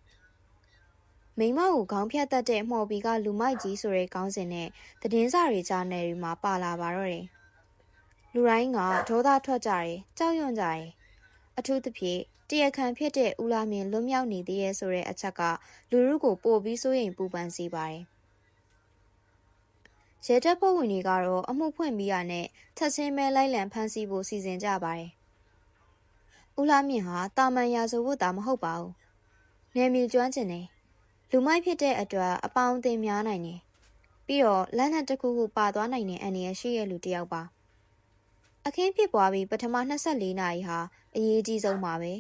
။မိမကိုခေါင်းဖြတ်တတ်တဲ့မှော်ဘီကလူမိုက်ကြီးဆိုတဲ့ခေါင်းစဉ်နဲ့သတင်းစာတွေကြားနယ်တွေမှာပါလာပါတော့တယ်။လူတိုင်းကဒေါသထွက်ကြတယ်၊ကြောက်ရွံ့ကြတယ်။အထူးသဖြင့်တရားခံဖြစ်တဲ့ဦးလာမြင့်လွတ်မြောက်နေသေးရဲ့ဆိုတဲ့အချက်ကလူထုကိုပို့ပြီးစိုးရိမ်ပူပန်စေပါတယ်။ရဲတပ်ဖွဲ့ဝင်တွေကတော့အမှုဖွင့်ပြီးရနဲ့ချက်ချင်းပဲလိုက်လံဖမ်းဆီးဖို့စီစဉ်ကြပါတယ်။ဦးလာမြင့်ဟာတာမန်ရာဇဝတ်သားမဟုတ်ပါဘူး။နယ်မြေကျွမ်းကျင်တယ်။လူမိုက်ဖြစ်တဲ့အတွက်အပေါင်းအသင်းများနိုင်တယ်။ပြီးတော့လက်နက်တစ်ခုခုပါသွားနိုင်တဲ့အန္တရာယ်ရှိရဲ့လူတစ်ယောက်ပါ။အခင်းဖြစ်ပွားပြီးပထမ24နာရီဟာအရေးကြီးဆုံးပါပဲ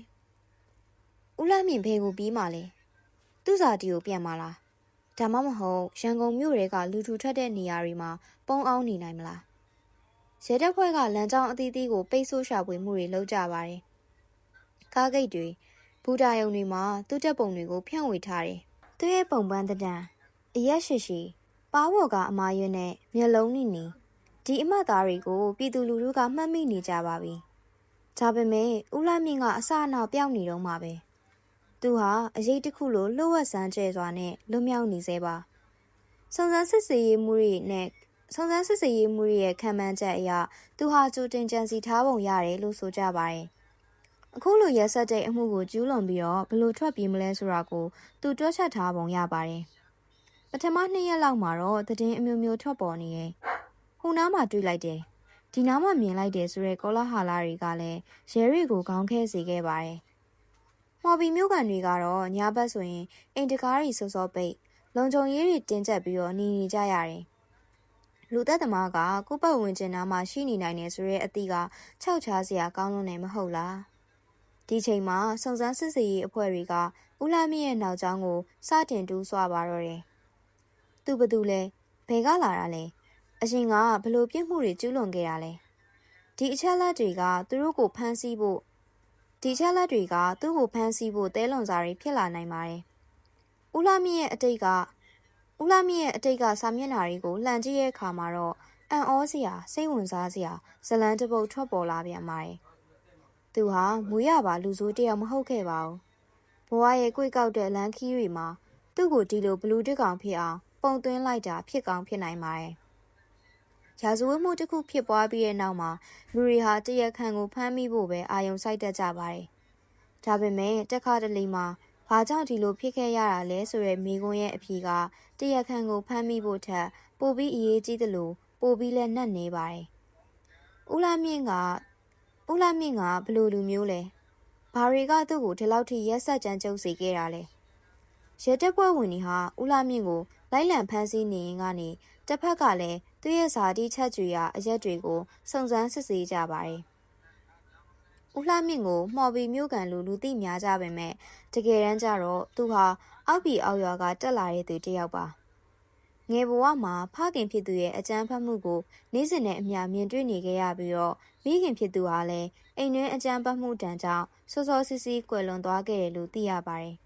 ။ဦးလာမြင့်ဖေကိုပြီးမှလဲ။သူ့စာတီကိုပြန်มาလား။ဒါမှမဟုတ်ရန်ကုန်မြို့တွေကလူထူထပ်တဲ့နေရာတွေမှာပုံအောင်နေနိုင်မလား။ရဲတပ်ဖွဲ့ကလမ်းကြောင်းအသီးသီးကိုပိတ်ဆို့ရှာဖွေမှုတွေလုပ်ကြပါတယ်။ကားဂိတ်တွေဘူတာယုံတွေမှာသူ့တပ်ပုံတွေကိုဖြန့်ဝေထားတယ်။သူ့ရဲ့ပုံပန်းတံအရက်ရှိရှိပါဝေါ်ကအမာရွနဲ့မျက်လုံးနီနီဒီအမတ်သားတွေကိုပြည်သူလူထုကမှတ်မိနေကြပါပြီ။ဒါပေမဲ့ဦးလာမြင့်ကအစအနောက်ပြောင်းနေတော့မှပဲ။သူဟာအရေးတစ်ခုလိုလှုပ်ဝက်ဆန်းကျဲစွာနဲ့လွတ်မြောက်နေသေးပါ။စုံစမ်းစစ်ဆေးရေးမှုတွေရဲ့ခံမှန်းချက်အရသူဟာကြိုတင်ကြံစီထားပုံရတယ်လို့ဆိုကြပါတယ်။အခုလိုရက်ဆက်တဲ့အမှုကိုကျူးလွန်ပြီးတော့ဘလို့ထွက်ပြေးမလဲဆိုတာကိုသူတွက်ချက်ထားပုံရပါတယ်။ပထမ2ရက်လောက်မှာတော့သတင်းအမျိုးမျိုးထွက်ပေါ်နေရဲ့။ဟိုနားမှာတွေ့လိုက်တယ်။ဒီနားမှာမြင်လိုက်တယ်ဆိုတဲ့ကောလာဟာလာတွေကလည်းရဲတွေကိုခေါင်းခဲစေခဲ့ပါတယ်။မော်ဘီမျိုးကန်တွေကတော့ညဘက်ဆိုရင်အိမ်တကားတွေစောစောပိတ်လုံခြုံရေးတွေတင်းကျပ်ပြီးတော့နေကြရတယ်။လူသက်သမားကကိုယ့်ပတ်ဝန်းကျင်နားမှာရှိနေနိုင်တယ်ဆိုတဲ့အသည့်ကခြောက်ခြားစရာကောင်းလွန်းနေမဟုတ်လား။ဒီချိန်မှာစုံစမ်းစစ်ဆေးရေးအဖွဲ့တွေကဦးလာမြင့်ရဲ့နောက်ကျောင်းကိုစတင်တူးဆွပါတော့တယ်။သူဘသူလဲဘယ်ကလာတာလဲအရင်ကဘလို့ပြစ်မှုတွေကျူးလွန်ခဲ့တာလဲဒီအချက်လက်တွေကသူ့ကိုဖမ်းဆီးဖို့တဲလွန်စာတွေဖြစ်လာနိုင်ပါတယ်။ဦးလာမြင့်ရဲ့အတိတ်ကစာမျက်နှာတွေကိုလှန်ကြည့်ရဲ့အခါမှာတော့အံ့ဩစရာစိတ်ဝင်စားစရာဇလန်းတစ်ပုဒ်ထွက်ပေါ်လာပြန်ပါတယ်။သူဟာမူရပါလူဆိုးတယောက်မဟုတ်ခဲ့ပါဘူး။ဘဝရဲ့ကြွေကောက်တဲ့လမ်းခီးတွေမှာသူ့ကိုဒီလိုဘလူးတစ်ကောင်ဖြစ်အောင်ပုံသွင်းလိုက်တာဖြစ်ကောင်းဖြစ်နိုင်ပါတယ်။ရာဇဝတ်မှုတစ်ခုဖြစ်ပွားပြီးတဲ့နောက်မှာလူတွေဟာတရားခံကိုဖမ်းမိဖို့ပဲအာရုံစိုက်တတ်ကြပါတယ်။ဒါပေမဲ့တက်ခါတလေမှာဘာကြောင့်ဒီလိုဖြစ်ခဲ့ရတာလဲဆိုတဲ့မိကွန်းရဲ့အဖြေကတရားခံကိုဖမ်းမိဖို့ထက်ပိုပြီးအရေးကြီးသလိုပိုပြီးလည်းနှက်နေပါတယ်။ဦးလာမြင့်ကဘလို့လူမျိုးလဲ။ဘာတွေကသူ့ကိုဒီလောက်ထိရက်ဆက်ကြမ်းကြုတ်စေခဲ့တာလဲ။ရဲတပ်ဖွဲ့ဝင်တွေဟာဦးလာမြင့်ကိုလိုက်လံဖမ်းဆီးနေရင်ကနေတစ်ဖက်ကလည်းသူ့ရဲ့ဇာတိချက်ကြွေရအရက်တွေကိုစုံစမ်းစစ်ဆေးကြပါတယ်။ဦးလှမြင့်ကိုမှော်ဘီမျိုးကန်လူသိများကြပေမဲ့တကယ်တမ်းကျတော့သူဟာအောက်ပြည်အောက်ရွာကတက်လာတဲ့သူတစ်ယောက်ပါ။ငယ်ဘဝမှာဖခင်ဖြစ်သူရဲ့အကြမ်းဖက်မှုကိုနေ့စဉ်နဲ့အမျှမြင်တွေ့နေခဲ့ရပြီးတော့မိခင်ဖြစ်သူဟာလည်းအိမ်တွင်းအကြမ်းဖက်မှုတန်ကြောင့်စောစောစီးစီးကွယ်လွန်သွားခဲ့တယ်လို့သိရပါတယ်။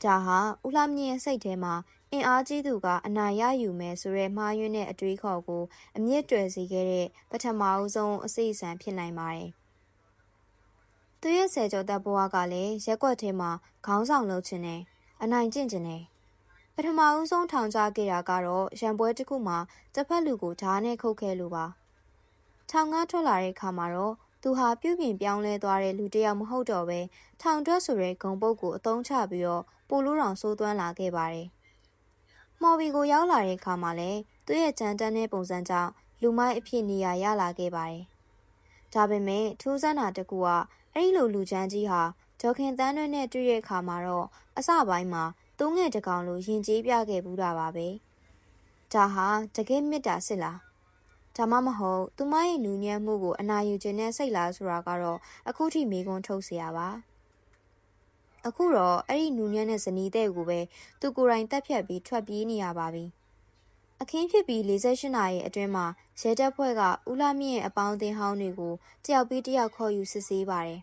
ဒါဟာဦးလှမြင့်ရဲ့စိတ်ထဲမှာအင်အားကြီးသူကအနိုင်ရယူမယ်ဆိုတဲ့မှားယွင်းတဲ့အတွေးခေါ်ကိုအမြင့်တွယ်စေခဲ့တဲ့ပထမအဦးဆုံးအစိတ်အစံဖြစ်နိုင်ပါတယ်။သူရဲ့ဆယ်ကျော်သက်ဘဝကလည်းရက်ကွက်ထဲမှာခေါင်းဆောင်လုပ်ခြင်းနဲ့အနိုင်ကျင့်ခြင်းနဲ့ပထမဦးဆုံးထောင်ချခဲ့တာကတော့ရံပွဲတစ်ခုမှာတစ်ဖက်လူကိုဓာတ်နဲ့ခုတ်ခဲ့လို့ပါ။ထောင်ကထွက်လာတဲ့အခါမှာတော့သူဟာပြုပြင်ပြောင်းလဲသွားတဲ့လူတစ်ယောက်မဟုတ်တော့ပဲထောင်တွက်ဆိုတဲ့ဂုံပုတ်ကိုအသုံးချပြီးတော့ပိုလို့တောင်စိုးသွမ်းလာခဲ့ပါတယ်။မော်ဘီကိုရောက်လာတဲ့အခါမှာလည်းသူ့ရဲ့ကြမ်းတမ်းတဲ့ပုံစံကြောင့်လူမိုက်အဖြစ်နေရာရလာခဲ့ပါတယ်။ဒါပေမဲ့ထူးဆန်းတာတစ်ခုကအဲ့ဒီလိုလူချမ်းကြီးဟာဒေါခင်တန်းတွဲနဲ့တွေ့တဲ့အခါမှာတော့အစပိုင်းမှာသုံးငယ်တကောင်လိုရင်ကျေးပြခဲ့ဘူးတာပါပဲ။ဒါဟာတကယ်မေတ္တာစစ်လား။ဒါမှမဟုတ်သူမရဲ့နူးညံ့မှုကိုအနာယူခြင်းနဲ့စိတ်လားဆိုတာကတော့အခုထိမေးခွန်းထုတ်เสียရပါ။အခုတော့အဲ့ဒီနူးညံ့တဲ့ဇနီးတဲ့ကိုပဲသူကိုယ်တိုင်တက်ဖြတ်ပြီးထွက်ပြေးနေရပါပြီ။အခင်းဖြစ်ပြီး48နာရီအတွင်းမှာရဲတပ်ဖွဲ့ကဦးလာမြင့်ရဲ့အပေါင်းအသင်းဟောင်းတွေကိုတယောက်ပြီးတယောက်ခေါ်ယူစစ်ဆေးပါတယ်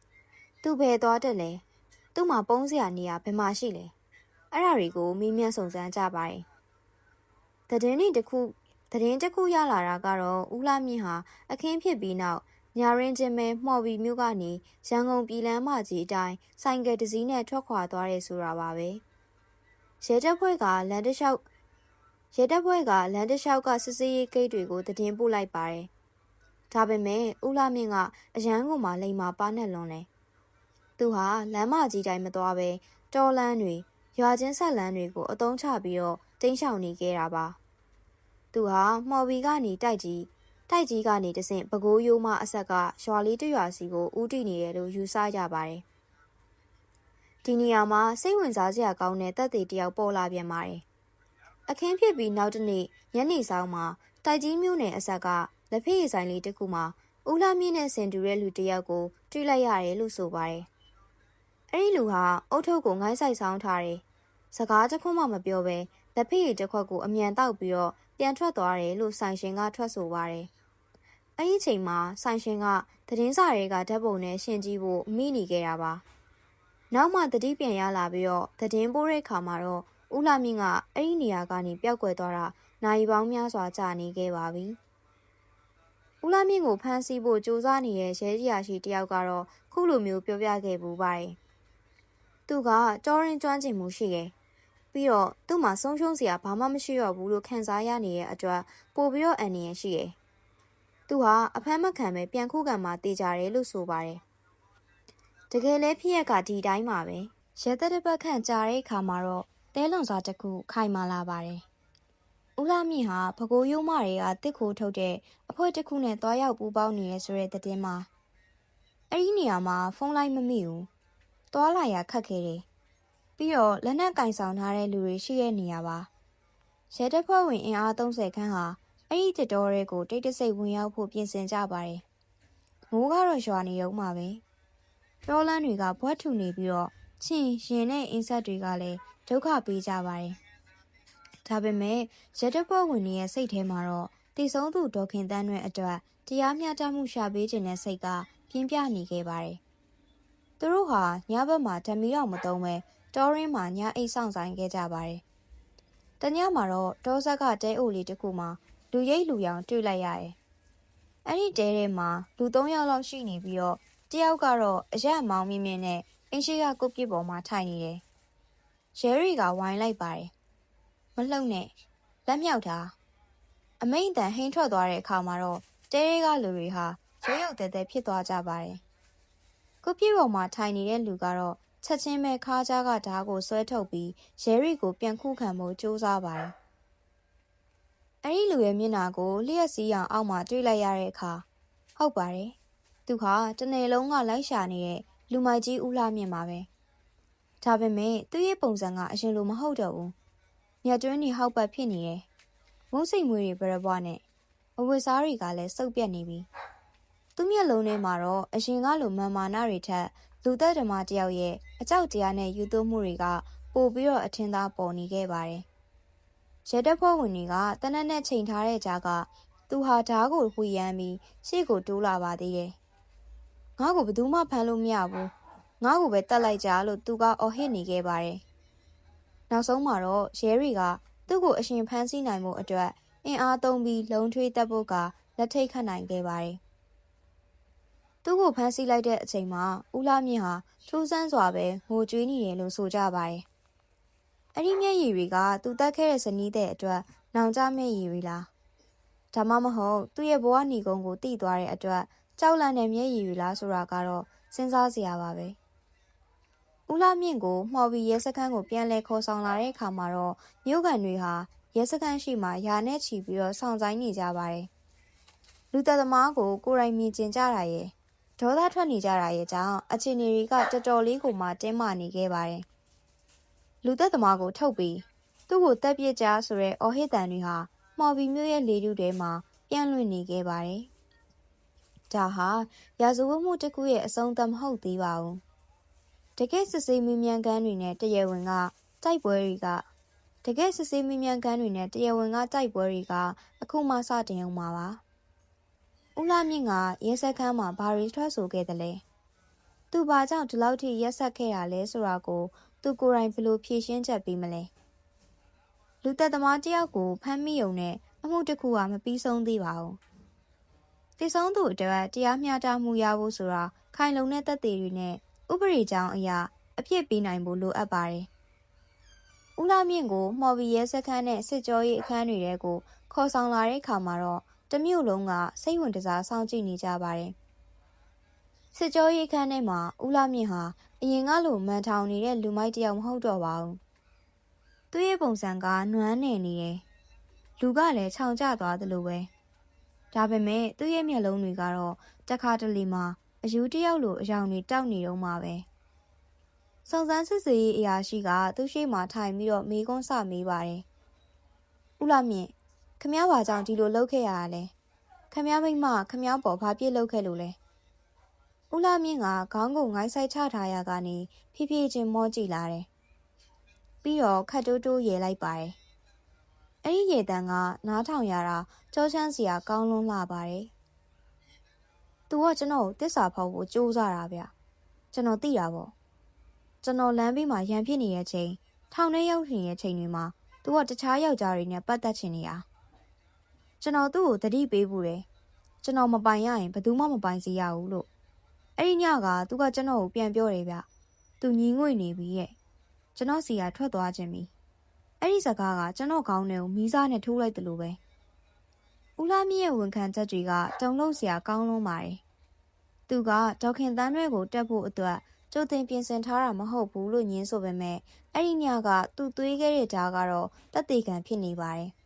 ။သူဘယ်သွားတက်လဲ။သူ့မှာပုံးစရာနေရာဘယ်မှာရှိလဲ။အဲ့ဒါတွေကိုမေးမြန်းစုံစမ်းကြပါတယ်။သတင်းတစ်ခုရလာတာကတော့ဦးလာမြင့်ဟာအခင်းဖြစ်ပြီးနောက် ညာရင်းချင်းပဲမှော်ပြီးမြို့ကနေရန်ကုန်ပြည်လမ်းမကြီးအတိုင်းဆိုင်ကယ်တစ်စီးနဲ့ထွက်ခွာသွားတယ်ဆိုတာပါပဲရဲတပ်ဖွဲ့ကလမ်းတစ်လျှောက်ကစစ်ဆေးရေးဂိတ်တွေကိုသတင်းပို့လိုက်ပါတယ်ဒါပေမဲ့ဦးလှမြင့်ကအရန်ကုန်မှာလိမ်မာပါနဲ့လွန်တယ်သူဟာလမ်းမကြီးတိုင်းမသွားပဲတောလမ်းတွေရွာချင်းဆက်လမ်းတွေကိုအုံချပြီးတော့တင်းရှောင်နေခဲ့တာပါသူဟာမှော်ဘီကနေတိုက်ကြီးကနေတဆင့်ပဲခူးရိုးမအဆက်ကရွာလေးတစ်ရွာစီကိုဦးတည်နေတယ်လို့ယူဆကြပါတယ်ဒီနေရာမှာစိတ်ဝင်စားစရာကောင်းတဲ့တပ်တွေတယောက်ပေါ်လာပြန်ပါတယ်အခင်းဖြစ်ပြီးနောက်တစ်နေ့ညနေဆောင်မှာတိုက်ကြီးမြို့နယ်အဆက်ကလက်ဖက်ရည်ဆိုင်လေးတစ်ခုမှာဦးလှမြင့်နဲ့ဆင်တူတဲ့လူတစ်ယောက်ကိုတွေ့လိုက်ရတယ်လို့ဆိုပါတယ်အဲ့ဒီလူဟာအုတ်ထုပ်ကိုငိုင်းဆိုင်ဆောင်ထားတယ်စကားတစ်ခွန်းမှမပြောဘဲလက်ဖက်ရည်တစ်ခွက်ကိုအမြန်တောက်ပြီးတော့ပြန်ထွက်သွားတယ်လို့ဆိုင်ရှင်ကထွက်ဆိုပါတယ်အဲ့ဒီချိန်မှာဆိုင်ရှင်ကသတင်းစာတွေကဓာတ်ပုံနဲ့ရှင်းကြည့်ဖို့မိနေခဲ့တာပါနောက်မှသတိပြန်ရလာပြီးတော့သတင်းပို့တဲ့အခါမှာတော့ဦးလှမြင့်ကအဲ့ဒီနေရာကနေပျောက်ကွယ်သွားတာနိုင်ပေါင်းများစွာကြာနေခဲ့ပါပြီဦးလှမြင့်ကိုဖမ်းဆီးဖို့ကြိုးစားနေတဲ့ရဲကြီးရာရှိတယောက်ကတော့ခုလိုမျိုးပြောပြခဲ့ပူပါတယ်သူကကြောရင်းကျွမ်းကျင်မှုရှိတယ်ပြီးတော့သူ့မှာဆုံးရှုံးစရာဘာမှမရှိတော့ဘူးလို့ခံစားရနေတဲ့အတွက်ပို့ပြီးတော့အန်နေရရှိတယ်သူဟာအဖမ်းမခံပဲပြန်ခုခံမှတေးကြတယ်လို့ဆိုပါတယ်တကယ်လဲဖြစ်ရကဒီတိုင်းပါပဲရဲတပ်တစ်ပတ်ခန့်ကြာတဲ့အခါမှာတော့တဲလွန်စာတစ်ခုခိုင်မာလာပါတယ်ဦးလှမြင့်ဟာပဲခူးရိုးမတွေကတစ်ခိုးထုတ်တဲ့အဖွဲ့တစ်ခုနဲ့တွားရောက်ပူးပေါင်းနေရဆိုတဲ့သတင်းမှာအဲ့ဒီနေရာမှာဖုန်းလိုင်းမမိဘူးတွားလာရခက်ခဲ့တယ်ပြီးတော့လက်နက်ကင်ဆောင်ထားတဲ့လူတွေရှိတဲ့နေရာပါရဲတပ်ဖွဲ့ဝင်အင်အား30ခန်းဟာအဲ့ဒီတစ်တော်တွေကိုတိတ်တဆိတ်ဝင်ရောက်ဖို့ပြင်ဆင်ကြပါတယ်မိုးကတော့ရွာနေတော့မှာပဲတောလန်းတွေကဘွက်ထူနေပြီးတော့ချင်းရင်နဲ့အင်းဆက်တွေကလည်းဒုက္ခပေးကြပါတယ်ဒါပေမဲ့ရဲတပ်ဖွဲ့ဝင်တွေရဲ့စိတ်ထဲမှာတော့တည်ဆုံးသူဒေါခင်တန်းတွေအတွက်တရားမျှတမှုရှာပေးခြင်းနဲ့စိတ်ကပြင်းပြနေခဲ့ပါတယ်သူတို့ဟာညဘက်မှာဓမီတော့မသုံးပဲတောရင်းမှာညအိတ်ဆောင်ဆိုင်ခဲ့ကြပါတယ်တညမှာတော့တောဆက်ကတဲအိုလေးတစ်ခုမှာလူရိပ်လူရောင်တွေ့လိုက်ရတယ်အဲ့ဒီတဲထဲမှာလူ3ယောက်လောက်ရှိနေပြီးတော့တယောက်ကတော့အရက်မောင်းမြင့်မြင့်နဲ့အင်းရှိကကုတ်ပြစ်ပေါ်မှာထိုင်နေတယ်ရဲတွေကဝိုင်းလိုက်ပါတယ်မလှုပ်နဲ့လက်မြောက်တာအမိန့်တန်ဟင်းထွက်သွားတဲ့အခါမှာတော့တဲတွေကလူတွေဟာရုပ်ရုပ်တဲတဲဖြစ်သွားကြပါတယ်ကုတ်ပြစ်ပေါ်မှာထိုင်နေတဲ့လူကတော့ချက်ချင်းပဲခါးကြားကဓားကိုဆွဲထုတ်ပြီးရဲတွေကိုပြန်ခုခံဖို့ကြိုးစားပါတယ်အဲ့ဒီလူရဲ့မျက်နှာကိုလျှက်စီးအောင်အောက်မှာတွေ့လိုက်ရတဲ့အခါဟုတ်ပါတယ်သူဟာတနေ့လုံးကလိုက်ရှာနေတဲ့လူမိုက်ကြီးဦးလှမြင့်ပါပဲဒါပေမဲ့သူ့ရဲ့ပုံစံကအရင်လိုမဟုတ်တော့ဘူးမြတ်တွင်းကြီးဟောက်ပတ်ဖြစ်နေတယ်မုန်းစိတ်မွေးတွေဘရဘွားနဲ့အဝတ်စားတွေကလည်းစုပ်ပြတ်နေပြီသူ့မျက်လုံးထဲမှာတော့အရင်ကလိုမာမာနာတွေထက်လူသက်ဓမ္မတယောက်ရဲ့အကြောက်တရားနဲ့ယူသွမှုတွေကပိုပြီးတော့အထင်သာပေါ်နေခဲ့ပါတယ်ရဲတပ်ဖွဲ့ဝင်တွေကတနက်နဲ့ချိန်ထားတဲ့ကြားကသူဟာဓားကိုဝှီရမ်းပြီးရှေ့ကိုတိုးလာပါသေးတယ်ငါ့ကိုဘယ်သူမှဖမ်းလို့မရဘူးငါ့ကိုပဲတတ်လိုက်ကြလို့သူကအော်ဟစ်နေခဲ့ပါတယ်နောက်ဆုံးမှာတော့ရဲတွေကသူ့ကိုအရှင်ဖမ်းဆီးနိုင်မှုအတွက်အင်အားသုံးပြီးလုံထွေးတပ်ဖို့ကလက်ထိတ်ခတ်နိုင်ခဲ့ပါတယ်သူ့ကိုဖမ်းဆီးလိုက်တဲ့အချိန်မှာဦးလှမြင့်ဟာထူးဆန်းစွာပဲငိုကြွေးနေတယ်လို့ဆိုကြပါတယ်အဲ့ဒီမျက်ရည်တွေကသူတက်ခဲ့တဲ့ဇနီးတဲ့အတွက်နောင်ကြမျက်ရည်တွေလားဒါမှမဟုတ်သူ့ရဲ့ဘဝညီကုန်းကိုတိသွားတဲ့အတွက်ကြောက်လန့်တဲ့မျက်ရည်တွေလားဆိုတာကတော့စဉ်းစားစရာပါပဲဦးလှမြင့်ကိုမှော်ပြီးရဲစခန်းကိုပြန်လဲခေါ်ဆောင်လာတဲ့အခါမှာတော့မြို့ကန်တွေဟာရဲစခန်းရှိမှယာနဲ့ချီပြီးတော့ဆောင်ဆိုင်နေကြပါတယ်လူသက်သမားကိုကိုယ်တိုင်မြင်ကျင်ကြတာရဲ့ဒေါသထွက်နေကြတာရဲ့ကြောင့်အခြေအနေတွေကတော်တော်လေးကိုမှတင်းမာနေခဲ့ပါတယ်လူသက်သမားကိုထုတ်ပြီးသူ့ကိုတပ်ပစ်ကြဆိုတဲ့အော်ဟစ်တန်တွေဟာမှော်ပြီးမြို့ရဲ့လေထုထဲမှာပြန့်လွင့်နေခဲ့ပါတယ်ဒါဟာရာဇဝတ်မှုတစ်ခုရဲ့အဆုံးသတ်မဟုတ်သေးပါဘူးတကယ့်စစ်ဆေးမင်းမြန်ကန်းတွေနဲ့တရားဝင်ကတိုက်ပွဲတွေကအခုမှစတင်အောင်ပါပါဦးလှမြင့်ကရဲစခန်းမှာဘာတွေထွက်ဆိုခဲ့သလဲသူဘာကြောင့်ဒီလောက်ထိရက်ဆက်ခဲ့တာလဲဆိုတာကိုသူကိုယ်တိုင်ဘယ်လိုဖြေရှင်းချက်ပေးမလဲလူသက်သမားတယောက်ကိုဖမ်းမိုံနဲ့အမှုတစ်ခုကမပြီးဆုံးသေးပါဘူး တည်ဆုံးသူအတွက်တရားမျှတမှုရဖို့ဆိုတာခိုင်လုံတဲ့သက်သေတွေနဲ့ဥပဒေကြောင်းအရာအပြစ်ပေးနိုင်ဖို့လိုအပ်ပါတယ်။ဦးလာမြင့်ကိုမှော်ဘီရဲစခန်းနဲ့စစ်ကြောရေးအခန်းတွေထဲကိုခေါ်ဆောင်လာတဲ့အခါမှာတော့တမျိုးလုံးကစိတ်ဝင်စားစောင့်ကြည့်နေကြပါတယ်။စစ်ကြောရေးအခန်းထဲမှာဦးလာမြင့်ဟာအရင်ကလိုမန်ထောင်နေတဲ့လူမိုက်တယောက်မဟုတ်တော့ပါဘူး။သူ့ရဲ့ပုံစံကနွမ်းနယ်နေတယ်။လူကလည်းခြောင်ကျသွားသလိုပဲ။ဒါပေမဲ့သူ့ရဲ့မျက်လုံးတွေကတော့တခါတလေမှာအယူတယောက်လိုအယောင်တွေတောက်နေတော့မှပဲ။စုံစမ်းစစ်ဆေးရေးအရာရှိကသူ့ရှေ့မှာထိုင်ပြီးတော့မေးခွန်းစမေးပါတယ်။ဦးလာမြင့်ခမ ्या ဘာကြောင့်ဒီလိုလုပ်ခဲ့ရတာလဲ။ခမ ्या မိမခမ ्या ပေါ်ဘာပြစ်လုပ်ခဲ့လို့လဲ။ဦးလာမြင့်ကခေါင်းကိုငိုင်းဆိုင်ချထားရကနေဖြည်းဖြည်းချင်းမောကြည့်လာတယ်။ပြီးတော့ခတ်တိုးတိုးရေလိုက်ပါတယ်။အဲ့ဒီရေတန်းကနားထောင်ရတာကြောချမ်းစရာကောင်းလွန်းလာပါတယ်။သူကကျွန်တော်ကိုတစ္ဆာဖောက်ဖို့ကြိုးစားတာဗျ။ကျွန်တော်သိတာပေါ့။ကျွန်တော်လမ်းဘေးမှာရန်ဖြစ်နေတဲ့ချိန်ထောင်ထဲရောက်နေတဲ့ချိန်တွေမှာသူကတခြားယောက်ျားတွေနဲ့ပတ်သက်ချင်နေတာ။ကျွန်တော်သူ့ကိုသတိပေးဖို့တယ်။ကျွန်တော်မပိုင်ရရင်ဘယ်သူမှမပိုင်စေရဘူးလို့။အဲ့ဒီညကသူကကျွန်တော်ကိုပြန်ပြောတယ်ဗျ။သူညီငွေ့နေပြီရဲ့။ကျွန်တော်စီကထွက်သွားခြင်းပြီ။အဲ့ဒီစကားကကျွန်တော်ခေါင်းထဲကိုမီးစားနဲ့ထိုးလိုက်တယ်လို့ပဲ။ဦးလာမြင့်ရဲ့ဝန်ခံချက်တွေကတုံလုံးစရာကောင်းလွန်းပါတယ်။သူကဒေါခင်တန်းရွဲကိုတက်ဖို့အတွက်ကြိုတင်ပြင်ဆင်ထားတာမဟုတ်ဘူးလို့ညင်းဆိုပေမဲ့အဲ့ဒီညကသူသွေးခဲ့တဲ့ဓာတ်ကတော့တက်သေးခံဖြစ်နေပါတယ်။